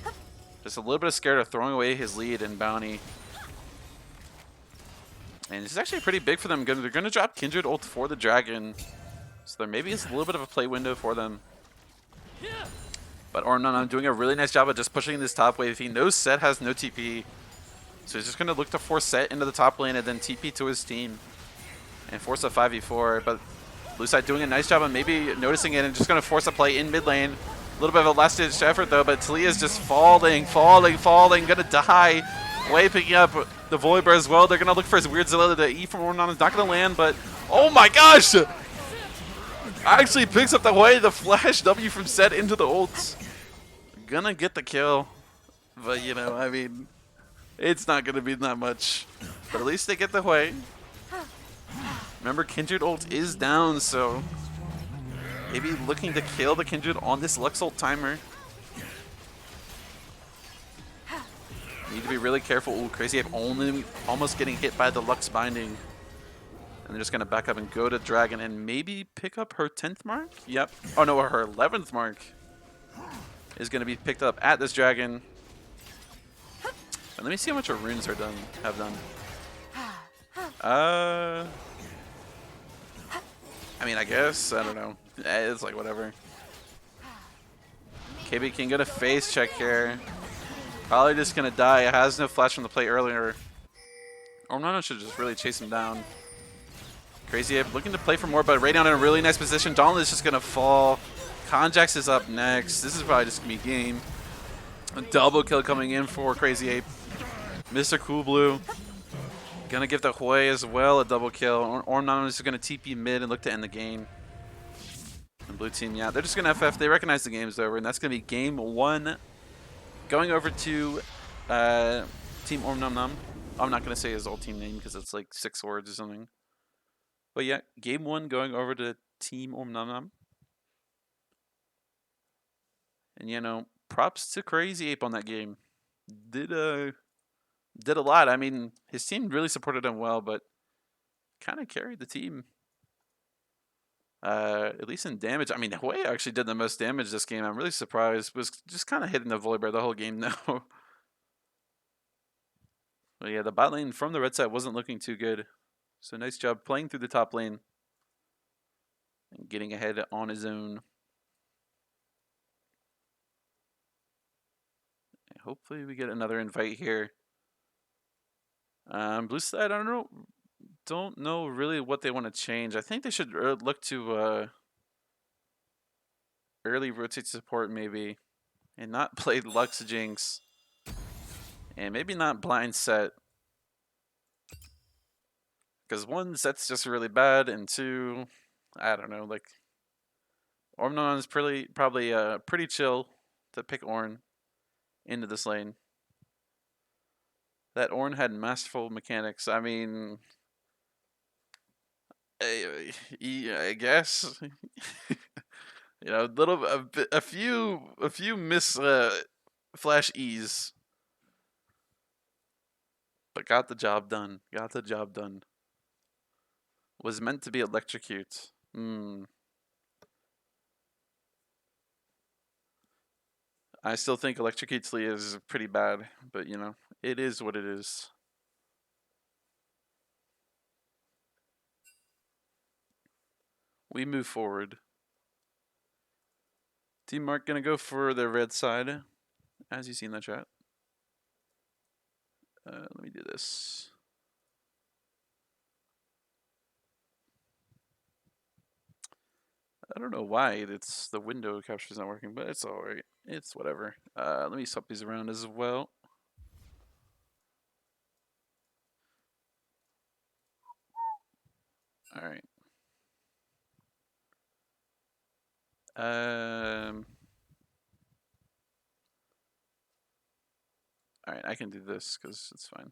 Just a little bit scared of throwing away his lead in Bounty. And this is actually pretty big for them. They're going to drop Kindred ult for the Dragon. So there maybe is a little bit of a play window for them. But Orenomnom doing a really nice job of just pushing this top wave. He knows Set has no TP. So he's just going to look to force Set into the top lane and then TP to his team. And force a 5v4. But Blue side doing a nice job of maybe noticing it and just going to force a play in mid lane. A little bit of a last-ditch effort though, but Talia's just falling. Gonna die. Way picking up the Volibear as well. They're gonna look for his weird Zilla. The E from Orenomnom is not gonna land, but oh my gosh! Actually picks up the way the flash W from Set into the ults. Gonna get the kill. But you know, I mean, it's not gonna be that much. But at least they get the way. Remember, Kindred ult is down, so maybe looking to kill the Kindred on this Lux ult timer. Need to be really careful. Ooh, Crazy Ape only almost getting hit by the Lux binding. And they're just going to back up and go to Dragon and maybe pick up her 10th mark? Yep. Oh no, her 11th mark is going to be picked up at this Dragon. And let me see how much her runes have done. I mean, I guess. I don't know. It's like whatever. KB King gonna face check here. Probably just gonna die. It has no flash from the play earlier. Orenomnom should just really chase him down. Crazy Ape looking to play for more, but Radeon in a really nice position. Donald is just gonna fall. Conjax is up next. This is probably just gonna be game. A double kill coming in for Crazy Ape. Mr. Cool Blue gonna give the Hui as well a double kill. Orenomnom is gonna TP mid and look to end the game. And blue team, yeah, they're just gonna FF. They recognize the game's over, and that's gonna be game 1. Going over to Team Orenomnom. I'm not gonna say his old team name because it's like 6 words or something. But yeah, game 1 going over to Team Orenomnom. And you know, props to Crazy Ape on that game. Did a lot. I mean, his team really supported him well, but kind of carried the team. At least in damage. I mean, Hui actually did the most damage this game. I'm really surprised. Was just kind of hitting the Volibear the whole game now. But yeah, the bot lane from the red side wasn't looking too good. So nice job playing through the top lane and getting ahead on his own. And hopefully we get another invite here. Blue side, I don't know really what they want to change. I think they should look to early rotate support maybe, and not play Lux Jinx, and maybe not blind Set, because 1, Set's just really bad, and 2, I don't know, like Orenomnom is probably pretty chill to pick Ornn into this lane. That Ornn had masterful mechanics. I mean, I guess. You know, a few miss flash E's, but got the job done. Was meant to be electrocute. I still think electrocute Lee is pretty bad, but you know, it is what it is. We move forward. Team Mark gonna go for the red side, as you see in the chat. Let me do this. I don't know why it's the window capture is not working, but it's all right. It's whatever. Let me swap these around as well. All right. All right, I can do this because it's fine.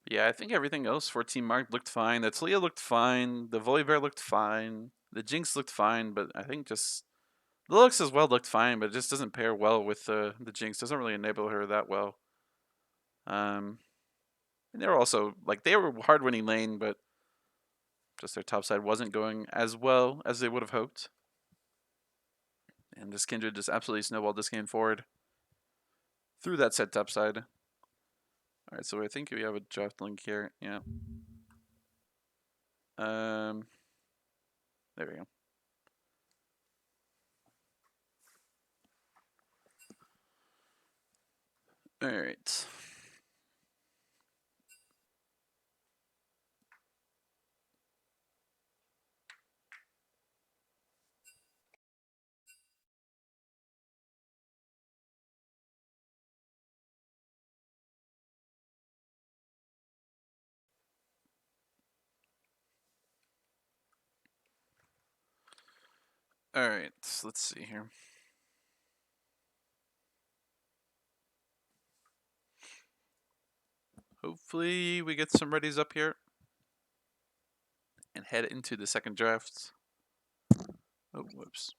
Yeah, I think everything else for Team Mark looked fine. The Talia looked fine. The Volibear looked fine. The Jinx looked fine, but I think just the looks as well looked fine, but it just doesn't pair well with the Jinx. Doesn't really enable her that well. And they were also like they were hard winning lane, but just their top side wasn't going as well as they would have hoped. And this Kindred just absolutely snowballed this game forward through that set top side. All right, so I think we have a draft link here. Yeah. There we go. All right. All right, let's see here. Hopefully we get some readies up here and head into the second draft. Oh, whoops.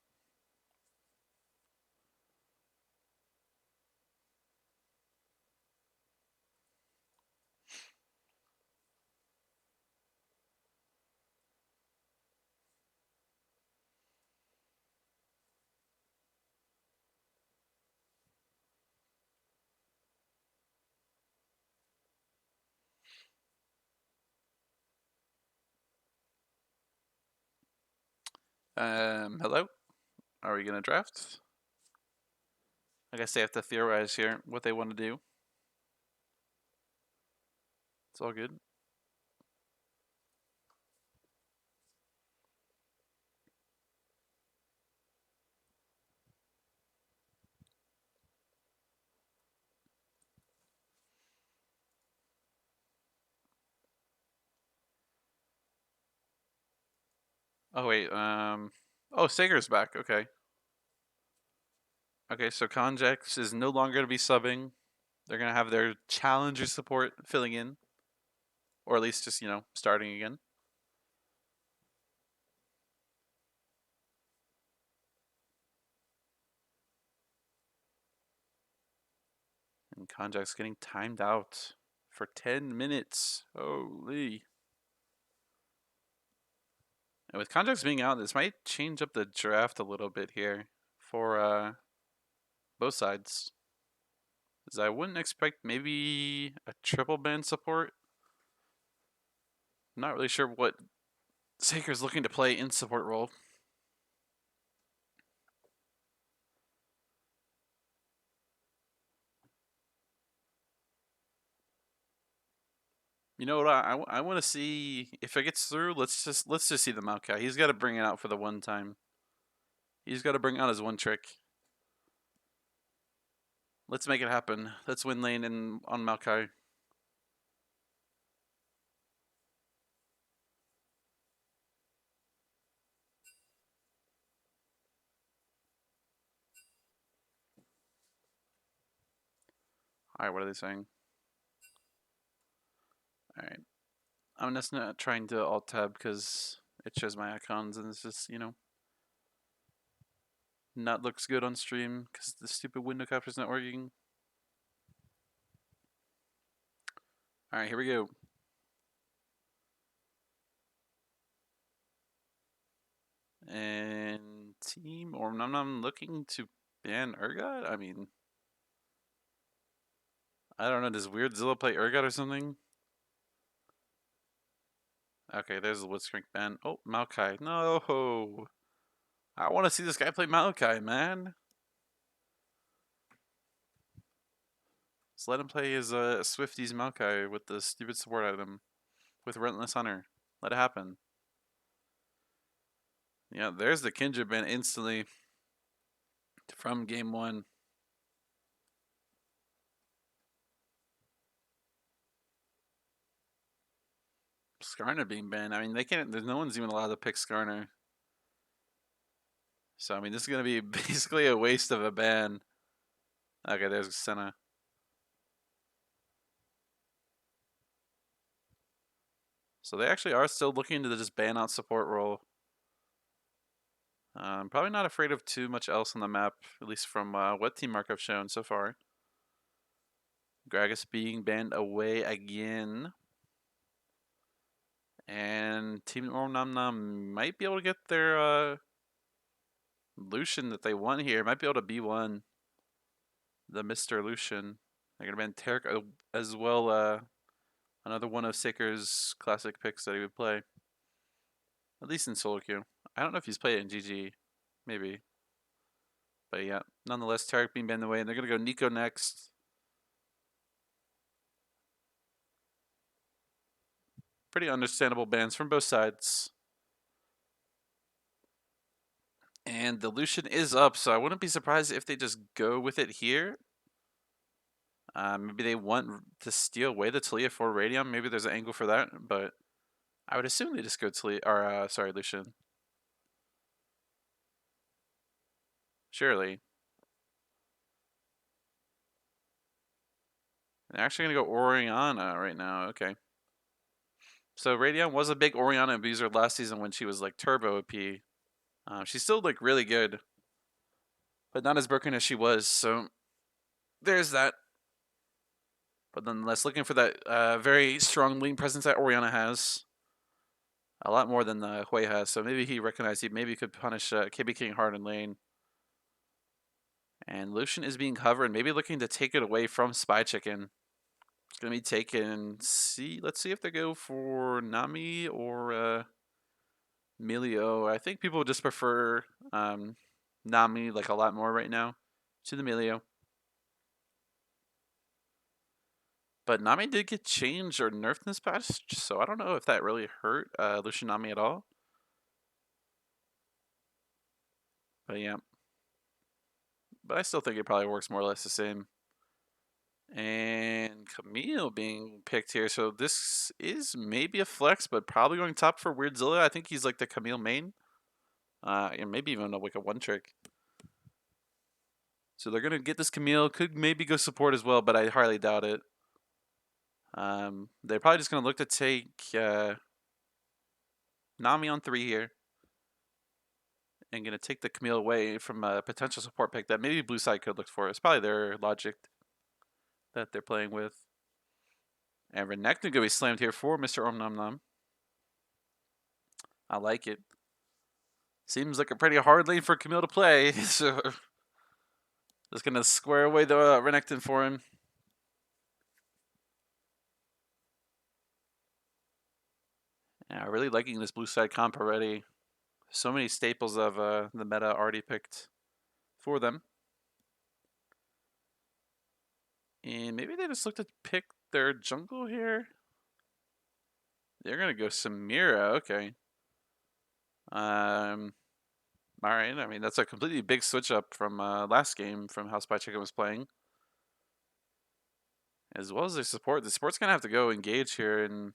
Hello? Are we gonna draft? I guess they have to theorize here what they want to do. It's all good. Oh wait, oh Sager's back. Okay. Okay, so Conjex is no longer gonna be subbing. They're gonna have their challenger support filling in, or at least just starting again. And Conjex getting timed out for 10 minutes. Holy. And with Conjex being out, this might change up the draft a little bit here for both sides. Because I wouldn't expect maybe a triple band support. I'm not really sure what Saker's looking to play in support role. You know what? I want to see if it gets through. Let's just see the Maokai. He's got to bring it out for the one time. He's got to bring out his one trick. Let's make it happen. Let's win lane in on Maokai. All right, what are they saying? All right, I'm just not trying to alt tab because it shows my icons and it's just not looks good on stream because the stupid window capture's not working. All right, here we go. And Team Orenomnom looking to ban Urgot? I mean, I don't know. Does Weird Zilla play Urgot or something? Okay, there's the Blitzcrank ban. Oh, Maokai. No! I want to see this guy play Maokai, man. Just let him play his Swifties Maokai with the stupid support item with Relentless Hunter. Let it happen. Yeah, there's the Kindred ban instantly from game one. Skarner being banned. I mean, they can't. There's no one's even allowed to pick Skarner. So I mean, this is gonna be basically a waste of a ban. Okay, there's Senna. So they actually are still looking to just ban out support role. Probably not afraid of too much else on the map, at least from what Team Mark have shown so far. Gragas being banned away again. And Team Orenomnom might be able to get their Lucian that they want here. Might be able to B1 the Mr. Lucian. They're going to ban Tarek as well. Another one of Saker's classic picks that he would play. At least in solo queue. I don't know if he's played it in GG. Maybe. But yeah, nonetheless, Tarek being banned away. And they're going to go Nico next. Pretty understandable bans from both sides. And the Lucian is up, so I wouldn't be surprised if they just go with it here. Maybe they want to steal away the Talia for Radium. Maybe there's an angle for that, but I would assume they just go Talia, or sorry, Lucian. Surely. They're actually going to go Oriana right now. Okay. So Radion was a big Oriana abuser last season when she was like turbo OP. She's still like really good, but not as broken as she was. So there's that. But nonetheless, looking for that very strong lane presence that Oriana has. A lot more than Hui has. So maybe he recognized maybe he could punish KB King hard in lane. And Lucian is being covered, maybe looking to take it away from Spy Chicken. It's gonna be taken. Let's see if they go for Nami or Milio. I think people just prefer Nami like a lot more right now to the Milio. But Nami did get changed or nerfed in this patch, so I don't know if that really hurt Lucian Nami at all. But yeah. But I still think it probably works more or less the same. And Camille being picked here, so this is maybe a flex, but probably going top for Weirdzilla. I think he's like the Camille main. And maybe even like a one trick. So they're gonna get this Camille. Could maybe go support as well, but I hardly doubt it. They're probably just gonna look to take Nami on 3 here. And gonna take the Camille away from a potential support pick that maybe blue side could look for. It's probably their logic that they're playing with. And Renekton gonna be slammed here for Mr. Orenomnom. I like it. Seems like a pretty hard lane for Camille to play, so just gonna square away the Renekton for him. Yeah, really liking this blue side comp already. So many staples of the meta already picked for them. And maybe they just look to pick their jungle here. They're gonna go Samira, okay. Alright, I mean that's a completely big switch up from last game from how Spy Chicken was playing. As well as their support. The support's gonna have to go engage here, and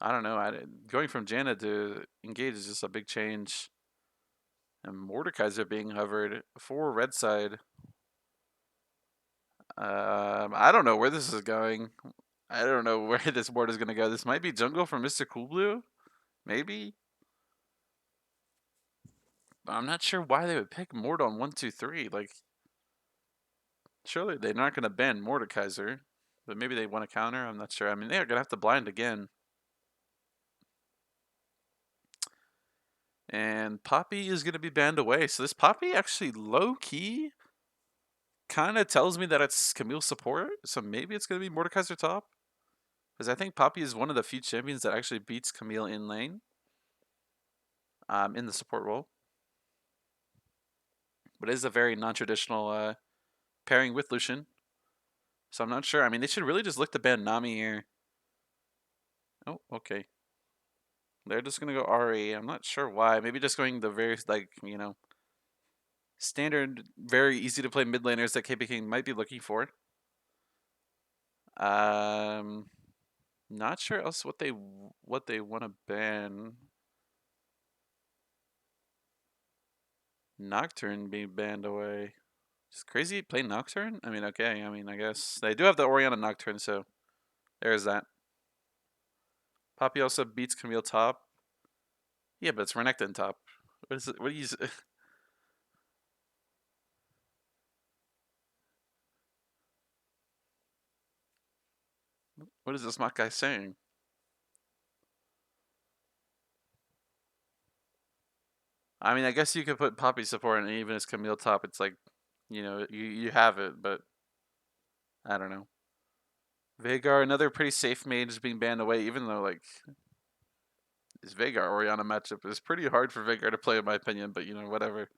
I don't know. Going from Janna to engage is just a big change. And Mordekaiser being hovered for red side. I don't know where this is going. I don't know where this board is gonna go. This might be jungle from Mr. Cool Blue, maybe. I'm not sure why they would pick Mord on 1-2-3. Like, surely they're not gonna ban Mordekaiser, but maybe they want to counter. I'm not sure. I mean, they're gonna have to blind again. And Poppy is going to be banned away. So this Poppy actually low-key kind of tells me that it's Camille support. So maybe it's going to be Mordekaiser top. Because I think Poppy is one of the few champions that actually beats Camille in lane. In the support role. but it is a very non-traditional pairing with Lucian. So I'm not sure. I mean, they should really just look to ban Nami here. Oh, okay. They're just gonna go RE. I'm not sure why. Maybe just going the very standard, very easy to play mid laners that KP King might be looking for. Um, Not sure else what they want to ban. Nocturne being banned away. It's crazy playing Nocturne. I mean, okay. I mean, I guess they do have the Oriana Nocturne, so there's that. Poppy also beats Camille top. Yeah, but it's Renekton top. What is it? What do you? What is this mock guy saying? I mean, I guess you could put Poppy support and even as Camille top, it's like, you have it, but I don't know. Veigar, another pretty safe mage being banned away, even though like this Veigar Oriana matchup is pretty hard for Veigar to play in my opinion, but whatever.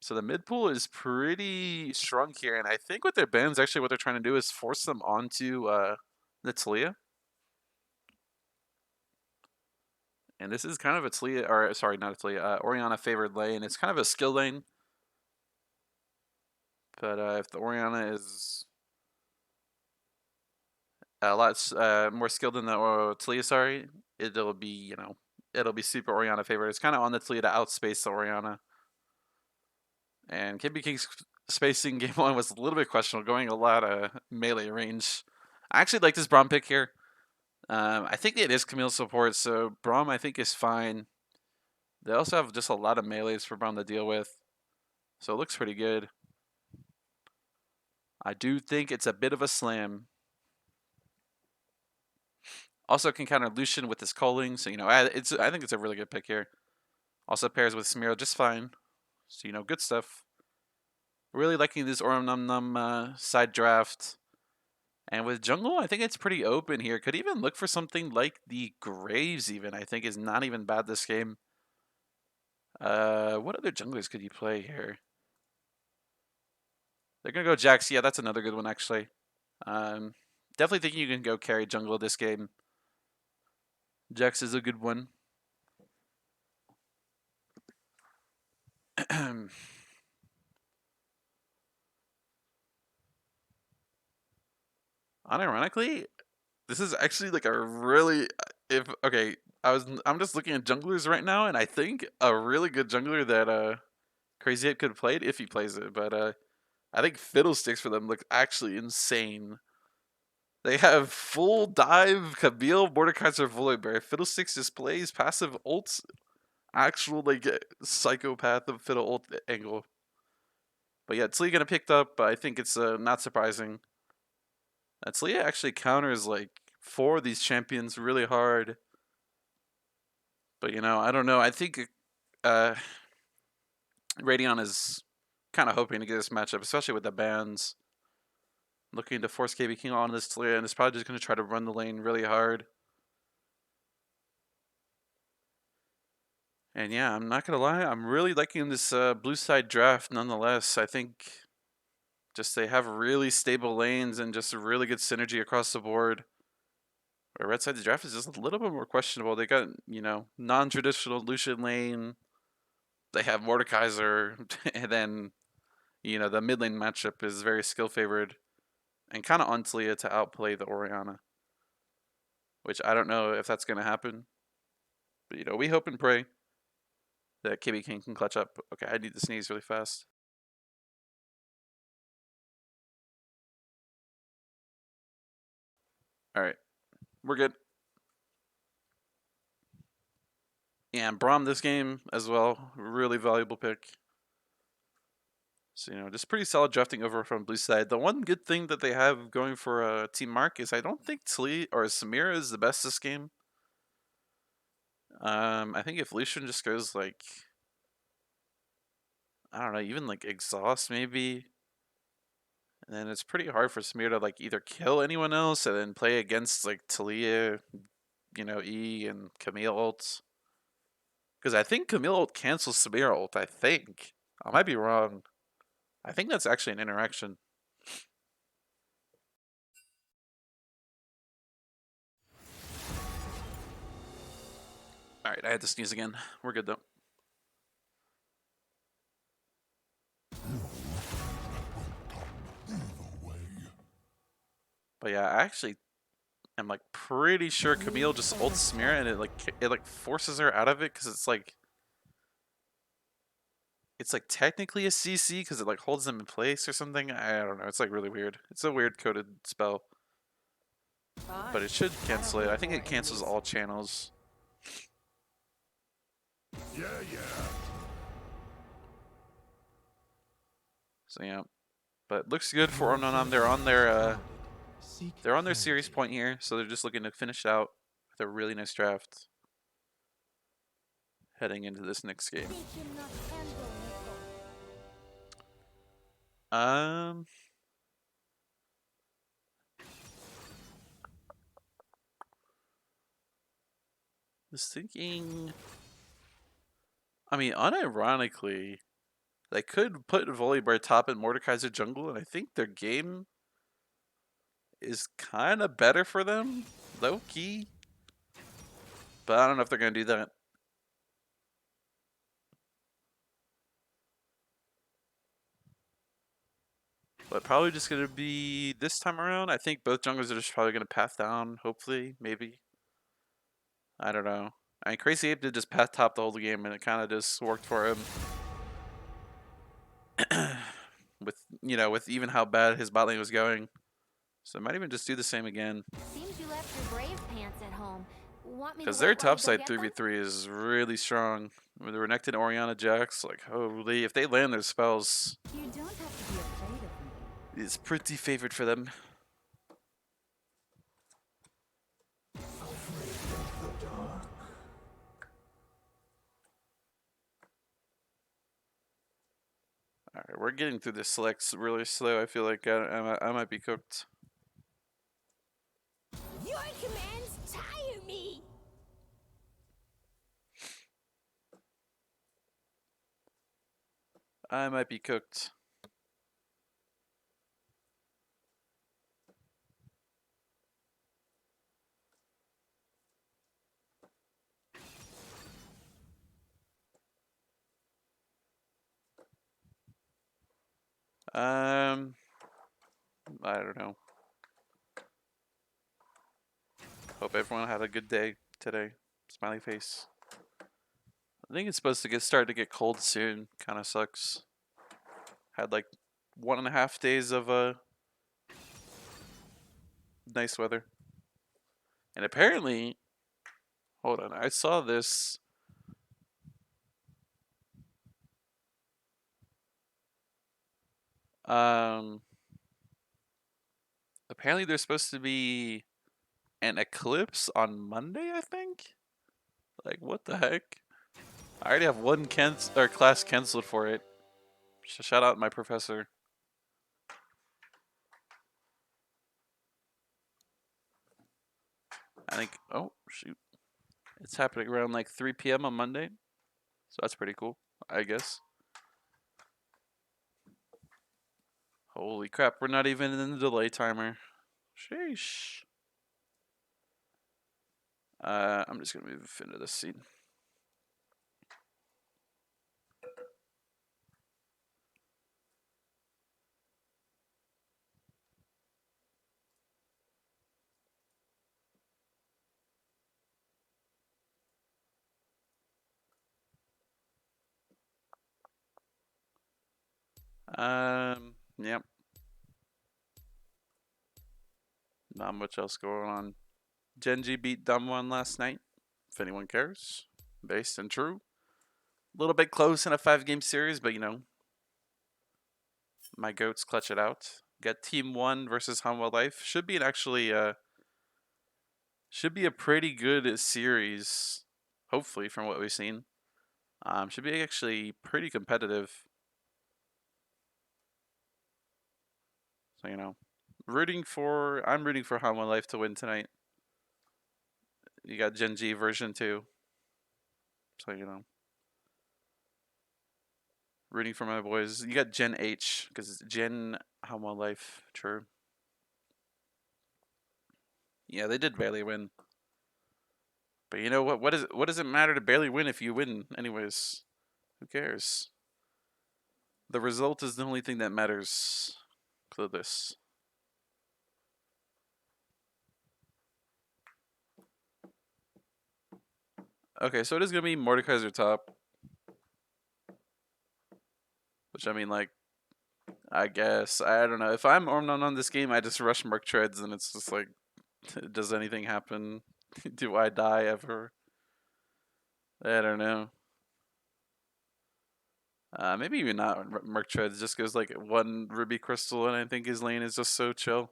So the mid pool is pretty strong here, and I think with their bans, actually what they're trying to do is force them onto Natalia. And this is kind of a Talia, or sorry, not a Talia, Oriana favored lane. It's kind of a skill lane. But if the Oriana is a lot more skilled than the Talia, sorry, it'll be, it'll be super Oriana favored. It's kind of on the Talia to outspace the Oriana. And Kid King's spacing game one was a little bit questionable, going a lot of melee range. I actually like this Braum pick here. I think it is Camille support, so Braum I think is fine. They also have just a lot of melees for Braum to deal with, so it looks pretty good. I do think it's a bit of a slam. Also can counter Lucian with his calling, so I think it's a really good pick here. Also pairs with Samira just fine, so good stuff. Really liking this Orenomnom side draft. And with jungle, I think it's pretty open here. Could even look for something like the Graves even, I think is not even bad this game. What other junglers could you play here? They're going to go Jax. Yeah, that's another good one, actually. Definitely think you can go carry jungle this game. Jax is a good one. Unironically, this is actually like a really if okay. I'm just looking at junglers right now, and I think a really good jungler that Crazy Head could have played if he plays it, but I think Fiddlesticks for them looks actually insane. They have full dive, Kabeel, Mordekaiser, Volibear. Fiddlesticks just plays passive ults, actual like psychopath of Fiddle ult angle. But yeah, Tlee gonna picked up, but I think it's not surprising. Tlee actually counters like four of these champions really hard. But I don't know. I think uh, Radeon is kind of hoping to get this matchup, especially with the bans. Looking to force KB King on this Talia, and is probably just going to try to run the lane really hard. And yeah, I'm not going to lie, I'm really liking this blue side draft nonetheless. I think just they have really stable lanes and just a really good synergy across the board. Where red side's draft is just a little bit more questionable. They got, non-traditional Lucian lane. They have Mordekaiser, and then, the mid lane matchup is very skill favored and kind of on Talia to outplay the Oriana. Which I don't know if that's going to happen. But, we hope and pray that KB King can clutch up. Okay, I need to sneeze really fast. All right, we're good. And Braum this game as well, really valuable pick. So just pretty solid drafting over from blue side. The one good thing that they have going for Team Mark is I don't think Tlee or Samira is the best this game. I think if Lucian just goes like, I don't know, even like exhaust maybe, and then it's pretty hard for Samira to like either kill anyone else and then play against like Talia, E and Camille ults. Because I think Camille ult cancels Samira ult. I think. I might be wrong. I think that's actually an interaction. All right, I had to sneeze again. We're good though. But yeah, I actually am like pretty sure Camille just ults Samira and it forces her out of it because it's like technically a CC because it like holds them in place or something. I don't know. It's like really weird. It's a weird coded spell, Fine. but it should I don't cancel it. I need think more it cancels enemies. all channels. Yeah, yeah. So yeah, but looks good for Your Orenomnom. fortune is clouded. Seek They're on their series clarity. point here, so they're just looking to finish it out with a really nice draft heading into this next game. Um, was thinking. I mean, unironically, they could put Volibear top and Mordekaiser jungle, and I think their game is kind of better for them, low key. But I don't know if they're gonna do that. But probably just gonna be this time around. I think both junglers are just probably gonna path down. Hopefully, maybe. I don't know. I mean, Crazy Ape did just path top the whole game, and it kind of just worked for him. with even how bad his bot lane was going. So I might even just do the same again. Seems you left your brave pants at home. Want me to Because their wait while you top go side get them? 3v3 is really strong. With the Renekton Orianna Jax, like holy, if they land their spells, You don't have to be afraid of me. it's pretty favored for them. Alright, we're getting through the selects really slow. I feel like I might be cooked. Your commands tire me. I might be cooked. Um, I don't know. Hope everyone had a good day today. Smiley face. I think it's supposed to start to get cold soon. Kind of sucks. Had like 1.5 days of nice weather, and apparently, hold on, I saw this. Um, apparently there's supposed to be an eclipse on Monday. I think. Like what the heck? I already have one class canceled for it. Shout out my professor. I think. Oh shoot, it's happening around like 3 p.m. on Monday, so that's pretty cool. I guess. Holy crap, we're not even in the delay timer. Sheesh. I'm just gonna move into this scene. Yep. Not much else going on. Genji beat Dumb last night, if anyone cares. Based and true. A little bit close in a 5-game series, but my goats clutch it out. Got Team 1 versus Hanwha Life. Should be a pretty good series, hopefully, from what we've seen. Should be actually pretty competitive. So, I'm rooting for Hanwha Life to win tonight. You got Genji version 2. So rooting for my boys. You got Gen H because Gen How My Life. True. Yeah, they did barely win. But you know what? What does it matter to barely win if you win anyways? Who cares? The result is the only thing that matters. Clear this. Okay, so it is gonna be Mordekaiser top, which I mean, like, I guess I don't know. If I'm Ormnon on this game, I just rush Merc Treads, and it's just like, does anything happen? Do I die ever? I don't know. Maybe even not Merc Treads. Just goes like one Ruby Crystal, and I think his lane is just so chill.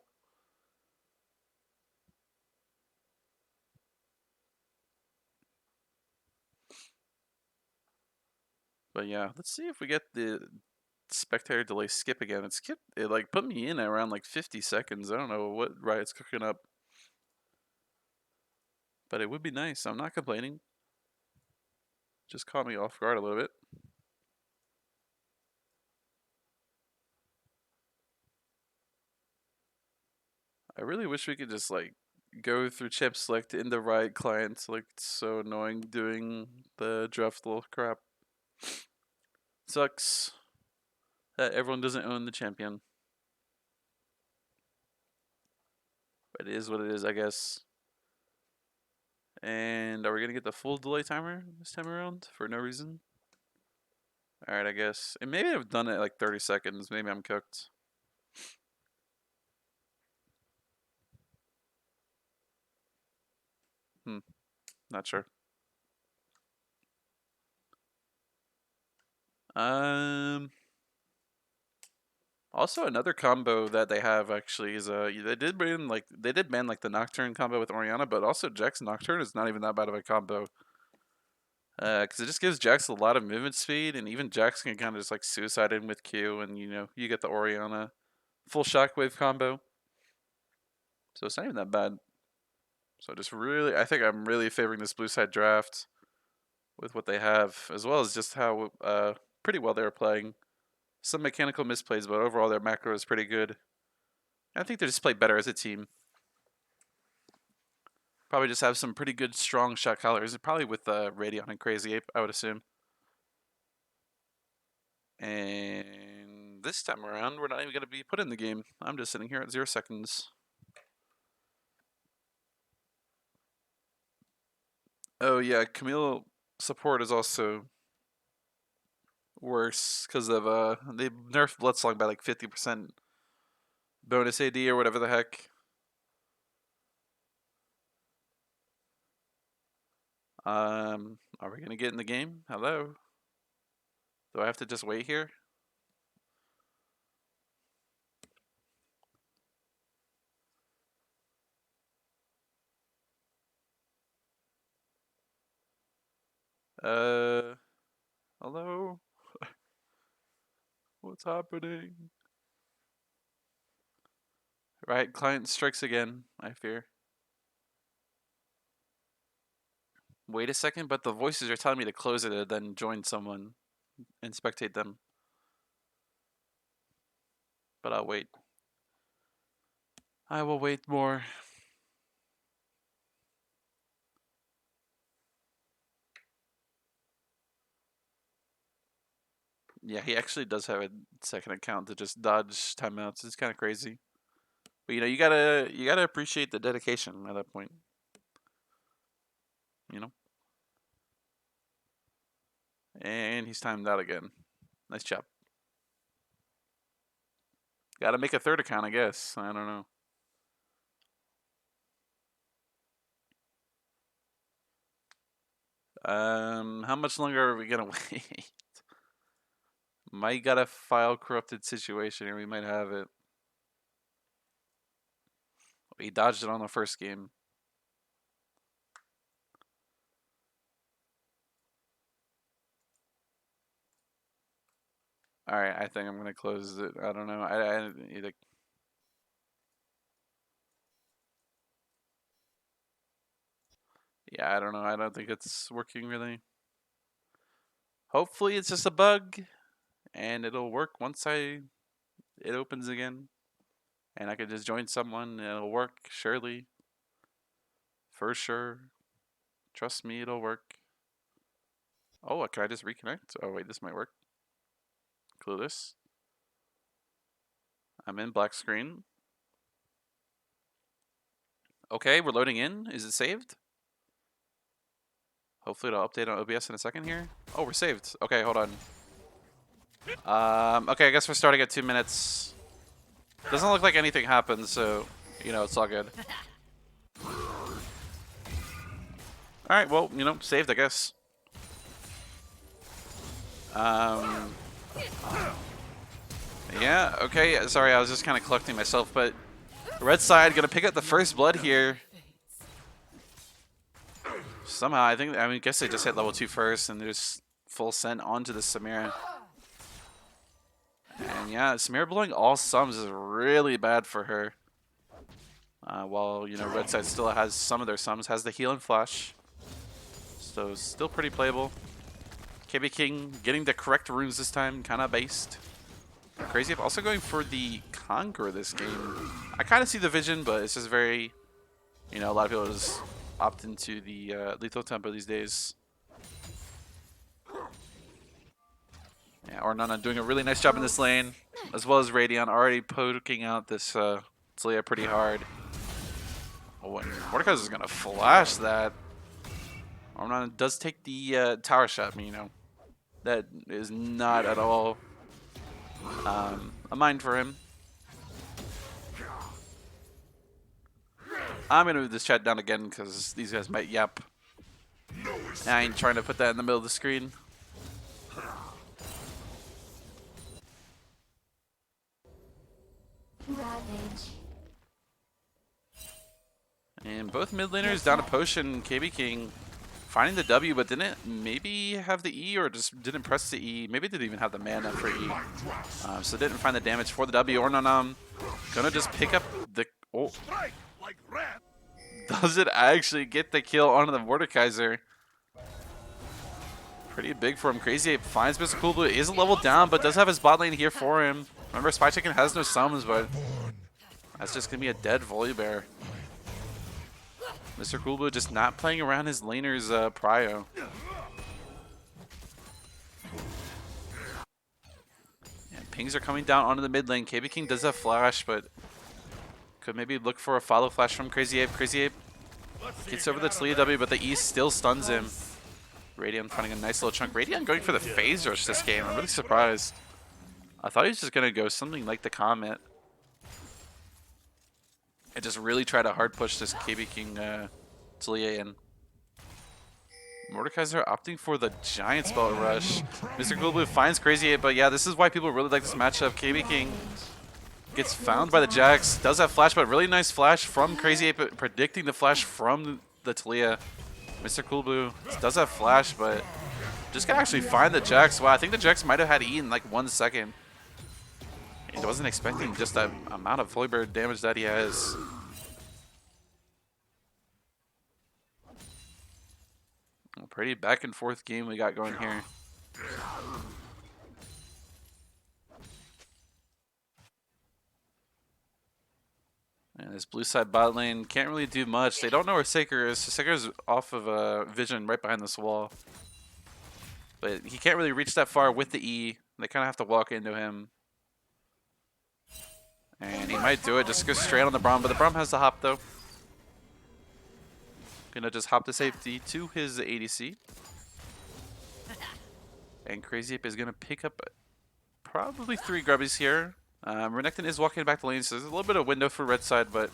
But yeah, let's see if we get the spectator delay skip again. It like put me in at around like 50 seconds. I don't know what Riot's cooking up, but it would be nice. I'm not complaining. Just caught me off guard a little bit. I really wish we could just like go through chip select in the right client. Like, it's so annoying doing the draft little crap. Sucks that everyone doesn't own the champion. But it is what it is, I guess. And are we gonna get the full delay timer this time around for no reason? Alright, I guess. And maybe I've done it like 30 seconds. Maybe I'm cooked. Not sure. Um. Also, another combo that they have actually is they did ban like the Nocturne combo with Oriana, but also Jax Nocturne is not even that bad of a combo. Because it just gives Jax a lot of movement speed, and even Jax can kind of just like suicide in with Q, and you get the Oriana full shockwave combo. So it's not even that bad. So I think I'm really favoring this blue side draft with what they have, as well as just how pretty well they're playing. Some mechanical misplays, but overall their macro is pretty good. I think they just play better as a team. Probably just have some pretty good, strong shot callers. Probably with Radion and Crazy Ape, I would assume. And this time around, we're not even going to be put in the game. I'm just sitting here at 0 seconds. Oh yeah, Camille support is also worse because of they nerfed Bloodsong by like 50% bonus AD or whatever the heck. Are we gonna get in the game? Hello? Do I have to just wait here? Hello? What's happening? Right, client strikes again, I fear. Wait a second, but the voices are telling me to close it and then join someone and spectate them. But I'll wait. I will wait more. Yeah, he actually does have a second account to just dodge timeouts. It's kind of crazy. But you gotta appreciate the dedication at that point. You know? And he's timed out again. Nice job. Gotta make a third account, I guess. I don't know. How much longer are we gonna wait? Might got a file corrupted situation here. We might have it. He dodged it on the first game. All right, I think I'm gonna close it. I don't know. Like, yeah, I don't know. I don't think it's working really. Hopefully it's just a bug and it'll work once it opens again. And I could just join someone and it'll work, surely. For sure. Trust me, it'll work. Oh, can I just reconnect? Oh, wait, this might work. Clueless. I'm in black screen. Okay, we're loading in. Is it saved? Hopefully it'll update on OBS in a second here. Oh, we're saved. Okay, hold on. Okay, I guess we're starting at 2 minutes. Doesn't look like anything happened, so, you know, it's all good. Alright, well, you know, saved, I guess. Yeah, okay, sorry, I was just kind of collecting myself, but red side gonna pick up the first blood here. Somehow, I guess they just hit level 2 first, and there's full sent onto the Samira. And yeah, Samira blowing all sums is really bad for her. While, you know, red side still has some of their sums, has the heal and flash. So, still pretty playable. KB King getting the correct runes this time, kind of based. Crazy Ape also going for the Conqueror this game. I kind of see the vision, but it's just very, you know, a lot of people just opt into the lethal tempo these days. Yeah, Orenomnom doing a really nice job in this lane, as well as Radion already poking out this Talia pretty hard. Oh, and Mordekaiser is going to flash that. Orenomnom does take the tower shot, you know. That is not at all a mind for him. I'm going to move this chat down again because these guys might yap. I ain't trying to put that in the middle of the screen. Ravage. And both mid laners down a potion. KB King finding the W, but didn't maybe have the E or just didn't press the E. Maybe didn't even have the mana for E. So didn't find the damage for the W. Orenomnom gonna just pick up the... Oh. Does it actually get the kill onto the Mordekaiser? Pretty big for him. Crazy Ape finds Mr. Cool Blue. Is a level down, but does have his bot lane here for him. Remember, Spy Chicken has no summons, but that's just going to be a dead Volibear. Mr. Cool Blue just not playing around his laner's prio. And pings are coming down onto the mid lane. KB King does have flash, but could maybe look for a follow flash from Crazy Ape. Crazy Ape gets over the Talia W, but the E still stuns him. Radion finding a nice little chunk. Radion going for the phase rush this game. I'm really surprised. I thought he was just going to go something like the Comet. And just really try to hard push this KB King Talia in. Mordekaiser opting for the giant spell rush. Mr. Cool Blue finds Crazy Ape, but yeah, this is why people really like this matchup. KB King gets found by the Jax, does have flash, but really nice flash from Crazy Ape, predicting the flash from the Talia. Mr. Cool Blue does have flash, but just can actually find the Jax. Wow, I think the Jax might have had E in like 1 second. He wasn't expecting just that amount of Volibear damage that he has. A pretty back and forth game we got going here. And this blue side bot lane can't really do much. They don't know where Saker is. Saker is off of vision right behind this wall. But he can't really reach that far with the E. They kind of have to walk into him. And he might do it. Just go straight on the Braum. But the Braum has the hop though. Gonna just hop to safety to his ADC. And Crazy Ape is gonna pick up probably 3 grubbies here. Renekton is walking back the lane, so there's a little bit of window for red side, but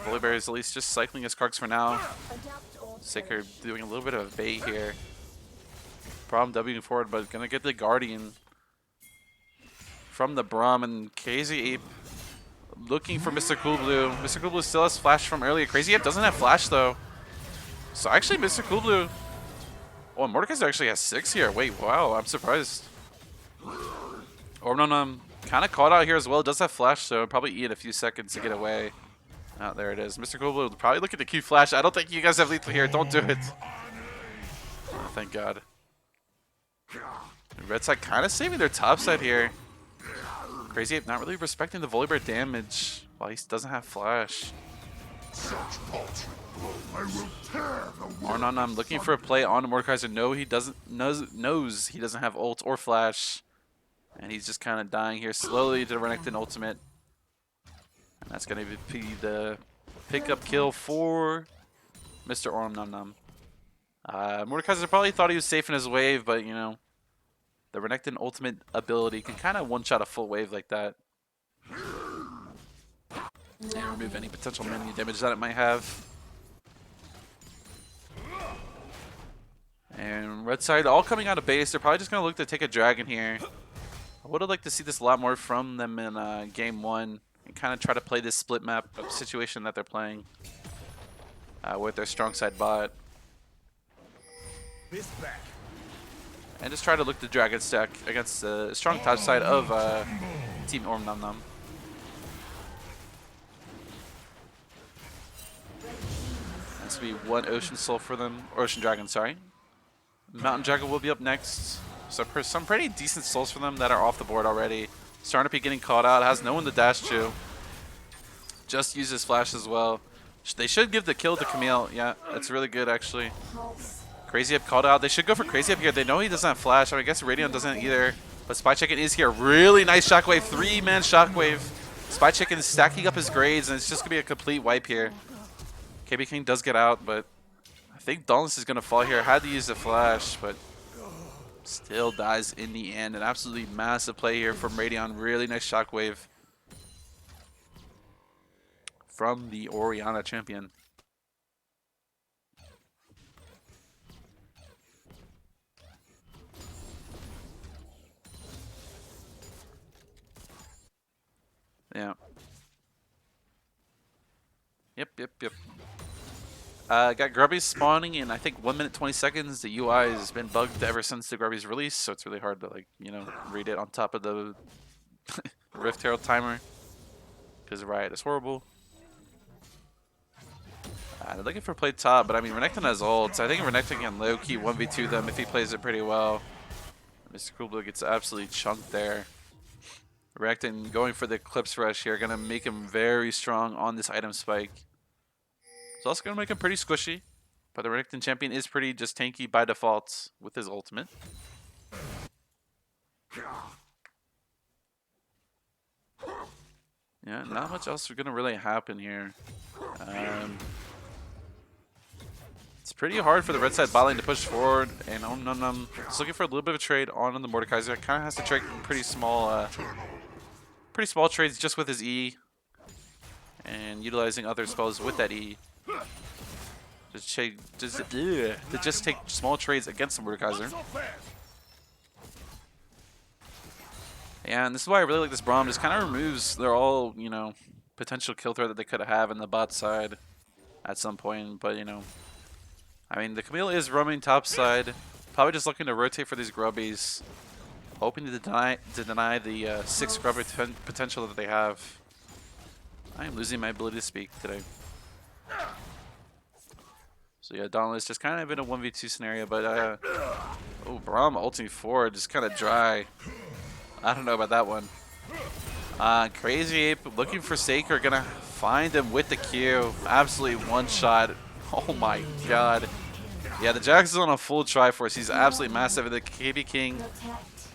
Volibear is at least just cycling his Karks for now. Saker doing a little bit of a bait here. Braum Wing forward, but gonna get the Guardian from the Braum, and Crazy Ape looking for Mr. Cool Blue. Mr. Cool Blue still has flash from earlier. Crazy Ape doesn't have flash though. So actually Mr. Cool Blue... Oh, Mordekaiser actually has 6 here. Wait, wow, I'm surprised. Orenomnom kind of caught out here as well. Does have flash, so probably eat a few seconds to get away. Oh, there it is. Mr. Cool Blue probably look at the Q flash. I don't think you guys have lethal here. Don't do it. Oh, thank God. Red side kind of saving their top side here. Crazy Ape not really respecting the Volibear damage while he doesn't have flash. Orenomnom looking for a play on the Mordekaiser. No, he doesn't knows he doesn't have ult or flash. And he's just kind of dying here slowly to the Renekton ultimate. And that's going to be the pickup kill for Mr. Orenomnom. Mordekaiser probably thought he was safe in his wave, but you know, the Renekton ultimate ability can kind of one-shot a full wave like that. And remove any potential minion damage that it might have. And red side all coming out of base. They're probably just going to look to take a dragon here. I would have liked to see this a lot more from them in game 1. And kind of try to play this split map situation that they're playing. With their strong side bot. And just try to look the dragon stack against the strong top side of Team Orenomnom. This will be one Ocean Soul for them, or Ocean Dragon, sorry. Mountain Dragon will be up next. So some pretty decent souls for them that are off the board already. Starting to be getting caught out, has no one to dash to. Just uses flash as well. They should give the kill to Camille. Yeah, that's really good actually. Crazy Ape called out. They should go for Crazy Ape here. They know he doesn't have flash. I guess Radiant doesn't either. But Spy Chicken is here. Really nice Shockwave. 3-man Shockwave. Spy Chicken is stacking up his grades, and it's just going to be a complete wipe here. KB King does get out, but I think Dauntless is going to fall here. Had to use the flash, but still dies in the end. An absolutely massive play here from Radiant. Really nice Shockwave from the Orianna champion. Yeah. Yep. Got Grubbies spawning in I think 1 minute 20 seconds. The UI has been bugged ever since the Grubbies release, so it's really hard to read it on top of the Rift Herald timer. Because Riot is horrible. They're looking for play top, but I mean Renekton has ult, so I think Renekton can low-key 1v2 them if he plays it pretty well. Mr. Coolblue gets absolutely chunked there. Renekton going for the Eclipse Rush here, gonna make him very strong on this item spike. It's also gonna make him pretty squishy, but the Renekton champion is pretty just tanky by default with his ultimate. Yeah, not much else is gonna really happen here. It's pretty hard for the red side bot lane to push forward, and Orenomnom is looking for a little bit of a trade on the Mordekaiser. Kind of has to trade pretty small trades just with his E, and utilizing other spells with that E. To just take small trades against the Mordekaiser. Yeah, and this is why I really like this Braum. Just kind of removes their all, potential kill threat that they could have in the bot side at some point. But, I mean, the Camille is roaming top side. Probably just looking to rotate for these Grubbies. Hoping to deny the 6 Grubber potential that they have. I am losing my ability to speak today. So yeah, Dauntless just kind of in a 1v2 scenario, but oh, Braum ulting forward, just kind of dry. I don't know about that one. Crazy Ape looking for Saker, gonna find him with the Q. Absolutely one shot. Oh my god. Yeah, the Jax is on a full Triforce. He's absolutely massive. The KB King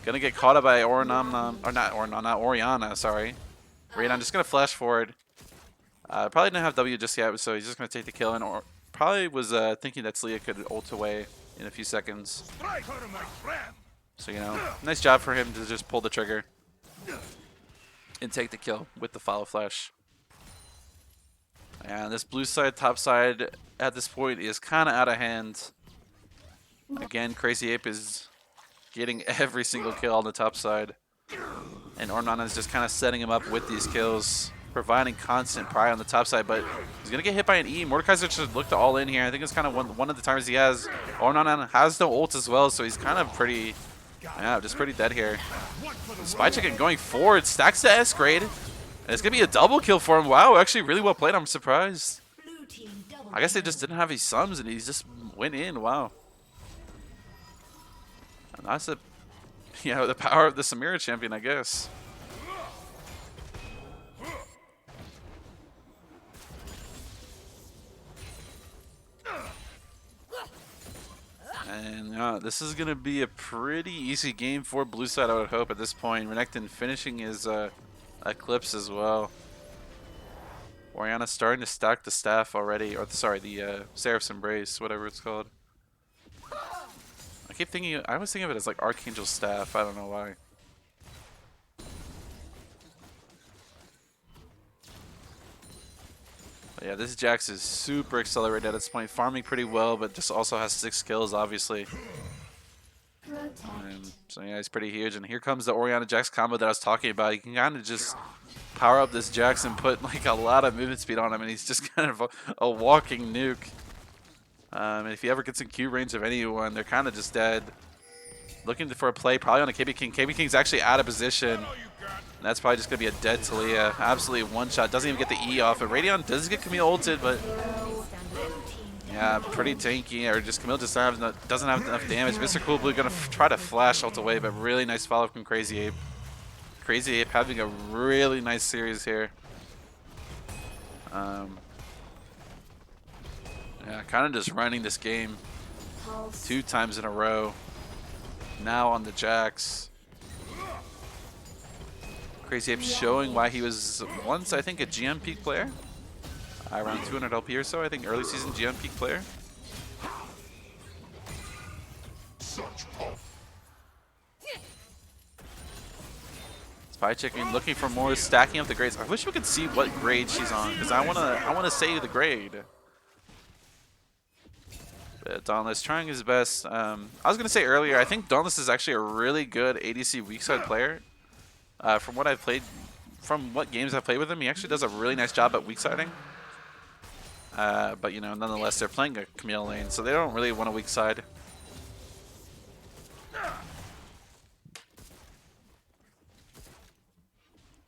gonna get caught up by Orenomnom, or not Orianna, sorry. Radiant just gonna flash forward. Probably didn't have W just yet, so he's just gonna take the kill, and probably was thinking that Sleia could ult away in a few seconds. So, nice job for him to just pull the trigger and take the kill with the follow flash. And this blue side, top side, at this point is kind of out of hand. Again, Crazy Ape is getting every single kill on the top side. And Orenomnom is just kind of setting him up with these kills, providing constant pry on the top side, but he's going to get hit by an E. Mordekaiser should look to all in here. I think it's kind of one of the times he has. Orenomnom has no ult as well, so he's kind of pretty, just pretty dead here. Spy Chicken going forward, stacks the S grade. And it's going to be a double kill for him. Wow, actually really well played. I'm surprised. I guess they just didn't have his sums and he just went in. Wow. And that's a Yeah, the power of the Samira champion, I guess. And this is going to be a pretty easy game for blue side, I would hope, at this point. Renekton finishing his Eclipse as well. Oriana starting to stack the staff already, or sorry, the Seraph's Embrace, whatever it's called. I keep thinking, I was thinking of it as like Archangel's Staff, I don't know why. But yeah, this Jax is super accelerated at this point, farming pretty well, but just also has 6 kills, obviously. And so yeah, he's pretty huge. And here comes the Oriana Jax combo that I was talking about. You can kind of just power up this Jax and put like a lot of movement speed on him, and he's just kind of a walking nuke. And if he ever gets in Q range of anyone, they're kind of just dead. Looking for a play, probably on a KB King. KB King's actually out of position. And that's probably just going to be a dead Talia. Absolutely one shot. Doesn't even get the E off. And Radion does get Camille ulted, but yeah, pretty tanky. Or just Camille just doesn't have enough damage. Mr. Cool Blue going to try to flash ult away, but really nice follow from Crazy Ape. Crazy Ape having a really nice series here. Yeah, kind of just running this game 2 times in a row. Now on the Jax. Crazy Ape showing why he was once, I think, a GM peak player. Around 200 LP or so, I think, early season GM peak player. Spy checking, looking for more, stacking up the grades. I wish we could see what grade she's on, because I wanna say the grade. But Dauntless trying his best. I was gonna say earlier, I think Dauntless is actually a really good ADC weak side player. From what I've played, from what games I've played with him, he actually does a really nice job at weak siding. But you know, nonetheless, they're playing a Camille lane, so they don't really want a weak side.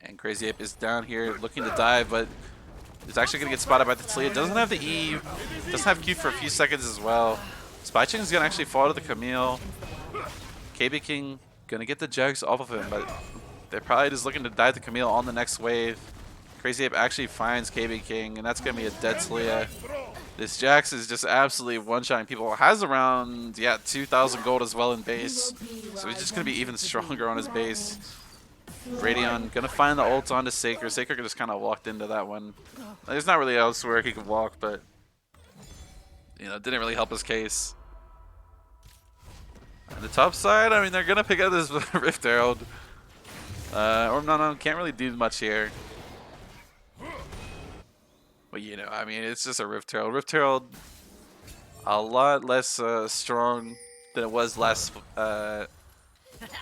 And Crazy Ape is down here looking to dive, but is actually going to get spotted by the Talia. Doesn't have the E, doesn't have Q for a few seconds as well. Spy Ching is going to actually fall to the Camille. KB King going to get the Jax off of him, but they're probably just looking to dive the Camille on the next wave. Crazy Ape actually finds KB King, and that's going to be a dead Talia. This Jax is just absolutely one-shotting people. Has around, yeah, 2,000 gold as well in base. So he's just going to be even stronger on his base. Radion gonna find the ult onto Saker. Saker just kind of walked into that one. There's not really elsewhere he could walk, but you know, it didn't really help his case. On the top side, I mean, they're gonna pick up this Rift Herald. Orenomnom can't really do much here. But you know, I mean, it's just a Rift Herald. Rift Herald, a lot less strong than it was last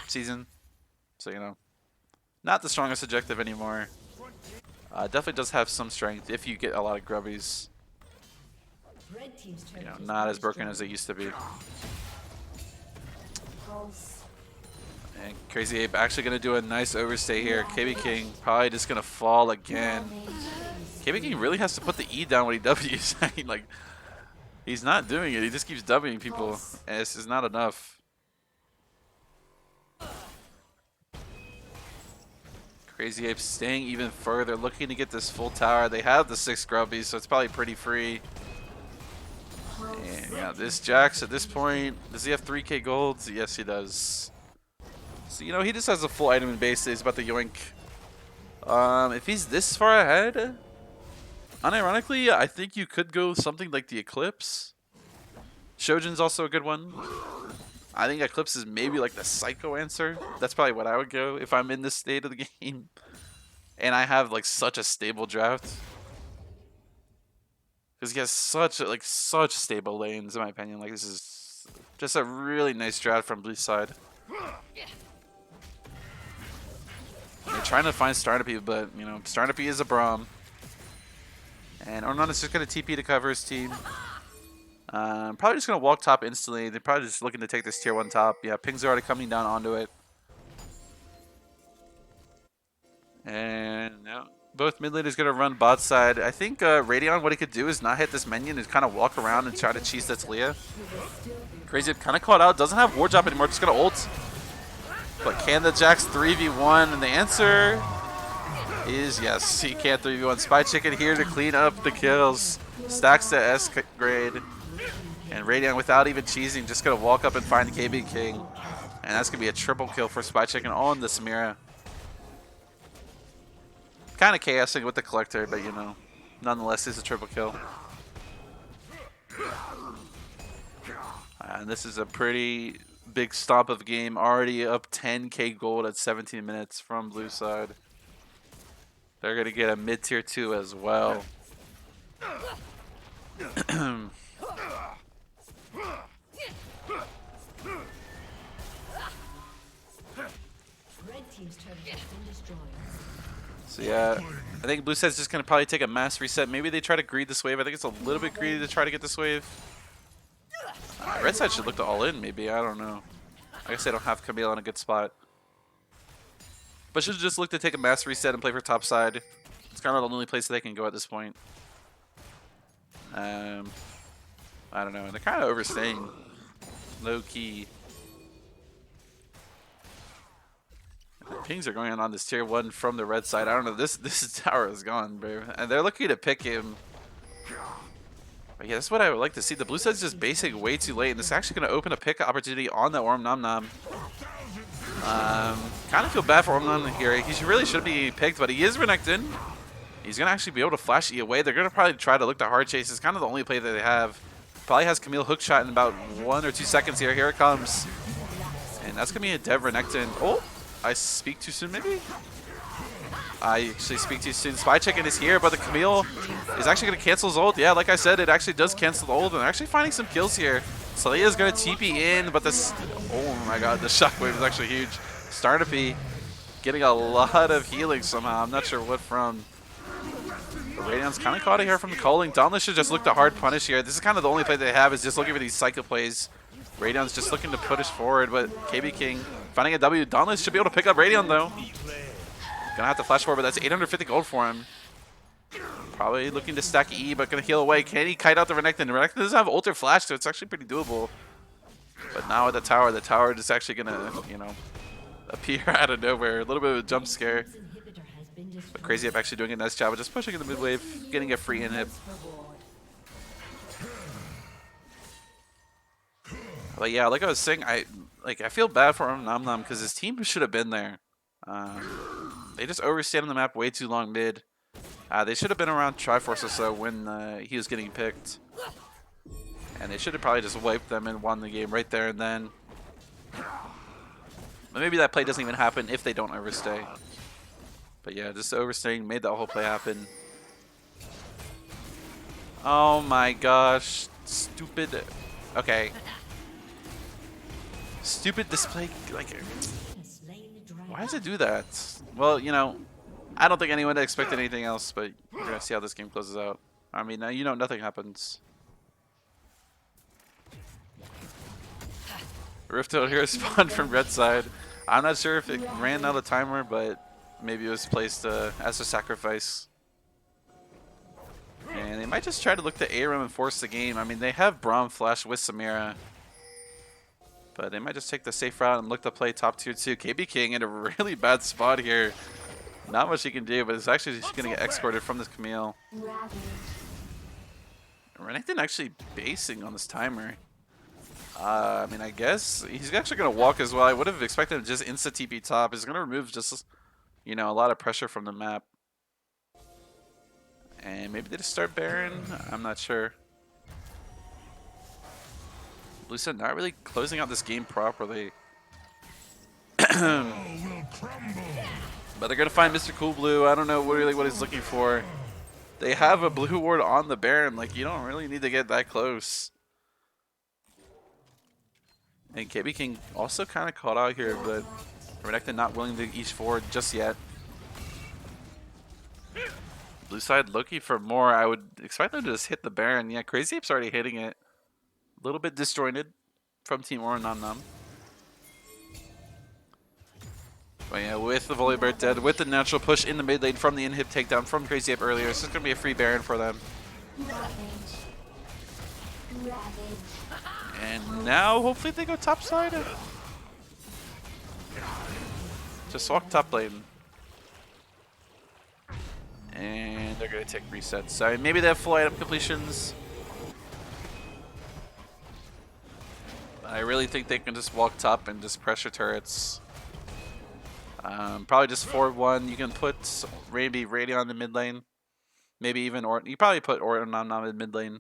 season. So you know. Not the strongest objective anymore. Definitely does have some strength if you get a lot of grubbies. You know, not as broken as it used to be. And Crazy Ape actually going to do a nice overstay here. KB King probably just going to fall again. KB King really has to put the E down when he W's. Like, he's not doing it. He just keeps Wing people. And this is not enough. Crazy Ape staying even further, looking to get this full tower. They have the 6 grubbies, so it's probably pretty free. And yeah, this Jax at this point, does he have 3k gold? Yes, he does. So, you know, he just has a full item in base. He's about to yoink. If he's this far ahead, unironically, I think you could go something like the Eclipse. Shojin's also a good one. I think Eclipse is maybe like the Psycho answer. That's probably what I would go if I'm in this state of the game. And I have like such a stable draft. Because he has such stable lanes, in my opinion. Like, this is just a really nice draft from blue side. They're trying to find Startup, but you know, Startup is a Braum. And Orenomnom is just gonna TP to cover his team. Probably just going to walk top instantly. They're probably just looking to take this tier 1 top. Yeah, pings are already coming down onto it. And now both mid laners going to run bot side. I think Radion, what he could do is not hit this minion and kind of walk around and try to cheese that Talia. Crazy kind of caught out. Doesn't have ward drop anymore. Just going to ult. But can the Jax 3v1? And the answer is yes. He can't 3v1. Spy Chicken here to clean up the kills. Stacks the S grade. And Radiant, without even cheesing, just going to walk up and find KB King. And that's going to be a triple kill for Spy Chicken on the Samira. Kind of chaosing with the Collector, but you know, nonetheless, it's a triple kill. And this is a pretty big stomp of a game. Already up 10k gold at 17 minutes from blue side. They're going to get a mid-tier 2 as well. So yeah, I think blue side's just going to probably take a mass reset. Maybe they try to greed this wave. I think it's a little bit greedy to try to get this wave. Red side should look to all in, maybe. I don't know. I guess they don't have Camille in a good spot. But should just look to take a mass reset and play for top side. It's kind of the only place that they can go at this point. I don't know. They're kind of overstaying. Low key. The pings are going on this tier 1 from the red side. I don't know. This tower is gone, bro. And they're looking to pick him. But yeah, that's what I would like to see. The blue side's just basing way too late, and this is actually going to open a pick opportunity on the Orenomnom. Kind of feel bad for Orenomnom here. He really should be picked, but he is Renekton. He's going to actually be able to flash E away. They're going to probably try to look to hard chase. It's kind of the only play that they have. Probably has Camille hook shot in about 1 or 2 seconds here. Here it comes. And that's going to be a dev Renekton. Oh, I speak too soon maybe? I actually speak too soon. Spy Chicken is here, but the Camille is actually going to cancel his ult. Yeah, like I said, it actually does cancel the ult, and they're actually finding some kills here. Saleya is going to TP in, but this... Oh my god, the shockwave is actually huge. Startup getting a lot of healing somehow. I'm not sure what from. But Radiant's kind of caught it here from the calling. Dauntless should just look to hard punish here. This is kind of the only play they have, is just looking for these cycle plays. Radiant's just looking to push forward, but KB King finding a W. Dauntless should be able to pick up Radiant though. Gonna have to flash forward, but that's 850 gold for him. Probably looking to stack E, but gonna heal away. Can he kite out the Renekton? The Renekton doesn't have ult or flash, so it's actually pretty doable. But now at the tower is actually gonna, you know, appear out of nowhere. A little bit of a jump scare. But Crazy Up actually doing a nice job of just pushing in the mid wave, getting a free inhib. But yeah, like I was saying, I feel bad for Orenomnom because his team should have been there. They just overstayed on the map way too long mid. They should have been around Triforce or so when he was getting picked. And they should have probably just wiped them and won the game right there and then. But maybe that play doesn't even happen if they don't overstay. But yeah, just overstaying made that whole play happen. Oh my gosh. Stupid. Okay. Stupid display. Like, why does it do that? Well, you know, I don't think anyone expected anything else, but we're going to see how this game closes out. I mean, you know, nothing happens. Rift out here spawned from red side. I'm not sure if it ran out of timer, but maybe it was placed as a sacrifice. And they might just try to look to ARAM and force the game. I mean, they have Braum Flash with Samira. But they might just take the safe route and look to play top tier 2. KB King in a really bad spot here. Not much he can do, but it's actually just going to get escorted from this Camille. Renekton actually basing on this timer. I mean, I guess he's actually going to walk as well. I would have expected him to just insta TP top. He's going to remove just, you know, a lot of pressure from the map. And maybe they just start Baron. I'm not sure. Blue side not really closing out this game properly. But they're going to find Mr. Cool Blue. I don't know really what he's looking for. They have a blue ward on the Baron. Like, you don't really need to get that close. And KB King also kind of caught out here, but Renekton not willing to each forward just yet. Blue side looking for more. I would expect them to just hit the Baron. Yeah, Crazy Ape's already hitting it. A little bit disjointed from Team Orenomnom. But yeah, with the Volibear dead, with the natural push in the mid lane from the inhib takedown from Crazy Ape earlier, it's just going to be a free Baron for them. And now, hopefully they go top side. Just walk top lane. And they're going to take resets. So maybe they have full item completions. I really think they can just walk top and just pressure turrets. Probably just 4-1. You can put maybe Radion in the mid lane. Maybe even you probably put Orenomnom in mid lane.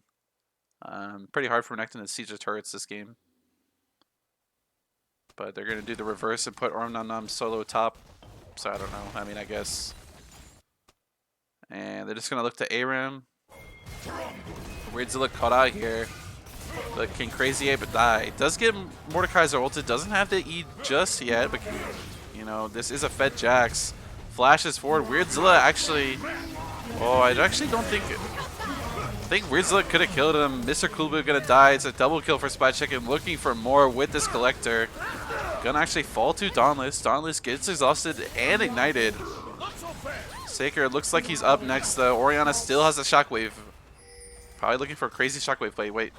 Pretty hard for Renekton to siege the turrets this game. But they're going to do the reverse and put Orenomnom solo top. So I don't know. I mean, I guess. And they're just going to look to ARAM. Weirdzilla caught out here. But can Crazy Ape die? It does get Mordekaiser ulted. Doesn't have the E just yet. But, you know, this is a Fed Jax. Flashes forward. Weirdzilla actually... Oh, I actually don't think... I think Weirdzilla could have killed him. Mr. Coolblue gonna die. It's a double kill for Spy Chicken. Looking for more with this Collector. Gonna actually fall to Dauntless. Dauntless gets exhausted and ignited. Saker looks like he's up next though. Orianna still has a Shockwave. Probably looking for a crazy Shockwave play. Wait.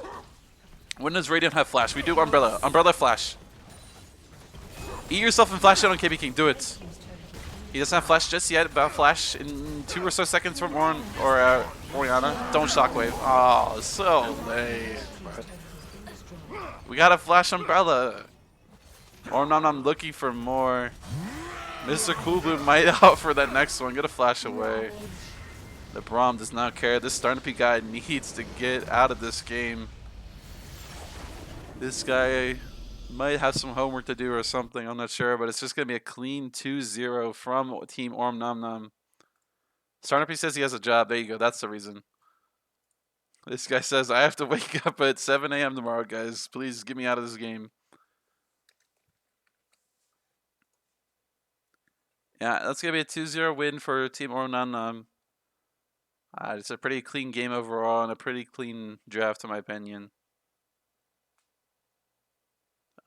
When does Radiant have Flash? We do Umbrella. Umbrella Flash. Eat yourself and flash it on KB King. Do it. He doesn't have Flash just yet. About Flash in 2 or so seconds from Orianna. Don't Shockwave. Oh, so late. We got a Flash Umbrella. Orenomnom looking for more. Mr. Coolblue might out for that next one. Get a Flash away. The Braum does not care. This Starnape guy needs to get out of this game. This guy might have some homework to do or something. I'm not sure, but it's just going to be a clean 2-0 from Team Orenomnom. Starnape says he has a job. There you go. That's the reason. This guy says, I have to wake up at 7 a.m. tomorrow, guys. Please get me out of this game. Yeah, that's going to be a 2-0 win for Team Orenomnom. It's a pretty clean game overall and a pretty clean draft, in my opinion.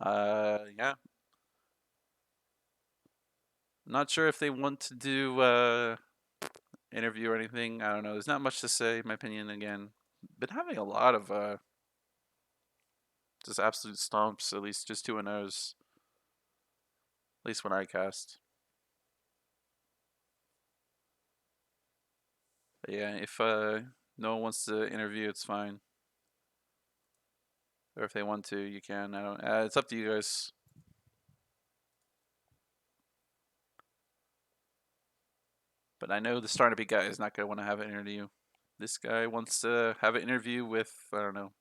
Yeah. Not sure if they want to do interview or anything. I don't know. There's not much to say, in my opinion. Again, been having a lot of just absolute stomps. At least just 2-0s. At least when I cast. But yeah, if no one wants to interview, it's fine. Or if they want to, you can. I don't. It's up to you guys. But I know the Starnape guy is not going to want to have an interview. This guy wants to have an interview with, I don't know,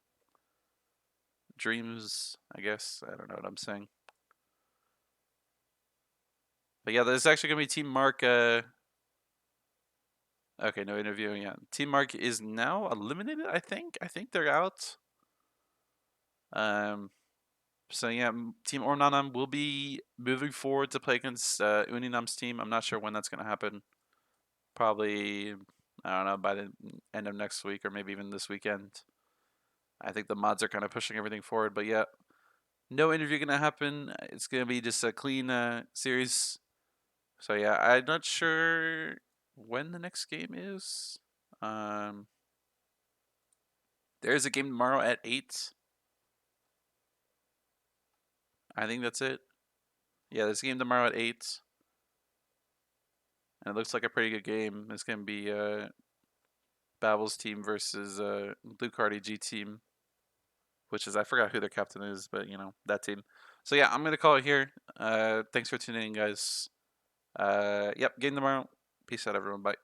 Dreams, I guess. I don't know what I'm saying. But yeah, there's actually going to be Team Mark. Okay, no interviewing yet. Team Mark is now eliminated, I think. I think they're out. So yeah, Team Orenomnom will be moving forward to play against Uninom's team. I'm not sure when that's going to happen. Probably, I don't know, by the end of next week or maybe even this weekend. I think the mods are kind of pushing everything forward. But yeah, no interview going to happen. It's going to be just a clean series. So yeah, I'm not sure when the next game is. There's a game tomorrow at 8. I think that's it. Yeah, there's a game tomorrow at 8. And it looks like a pretty good game. It's going to be Babel's team versus Blue Card G team. Which is, I forgot who their captain is, but, you know, that team. So yeah, I'm going to call it here. Thanks for tuning in, guys. Yep, game tomorrow. Peace out, everyone. Bye.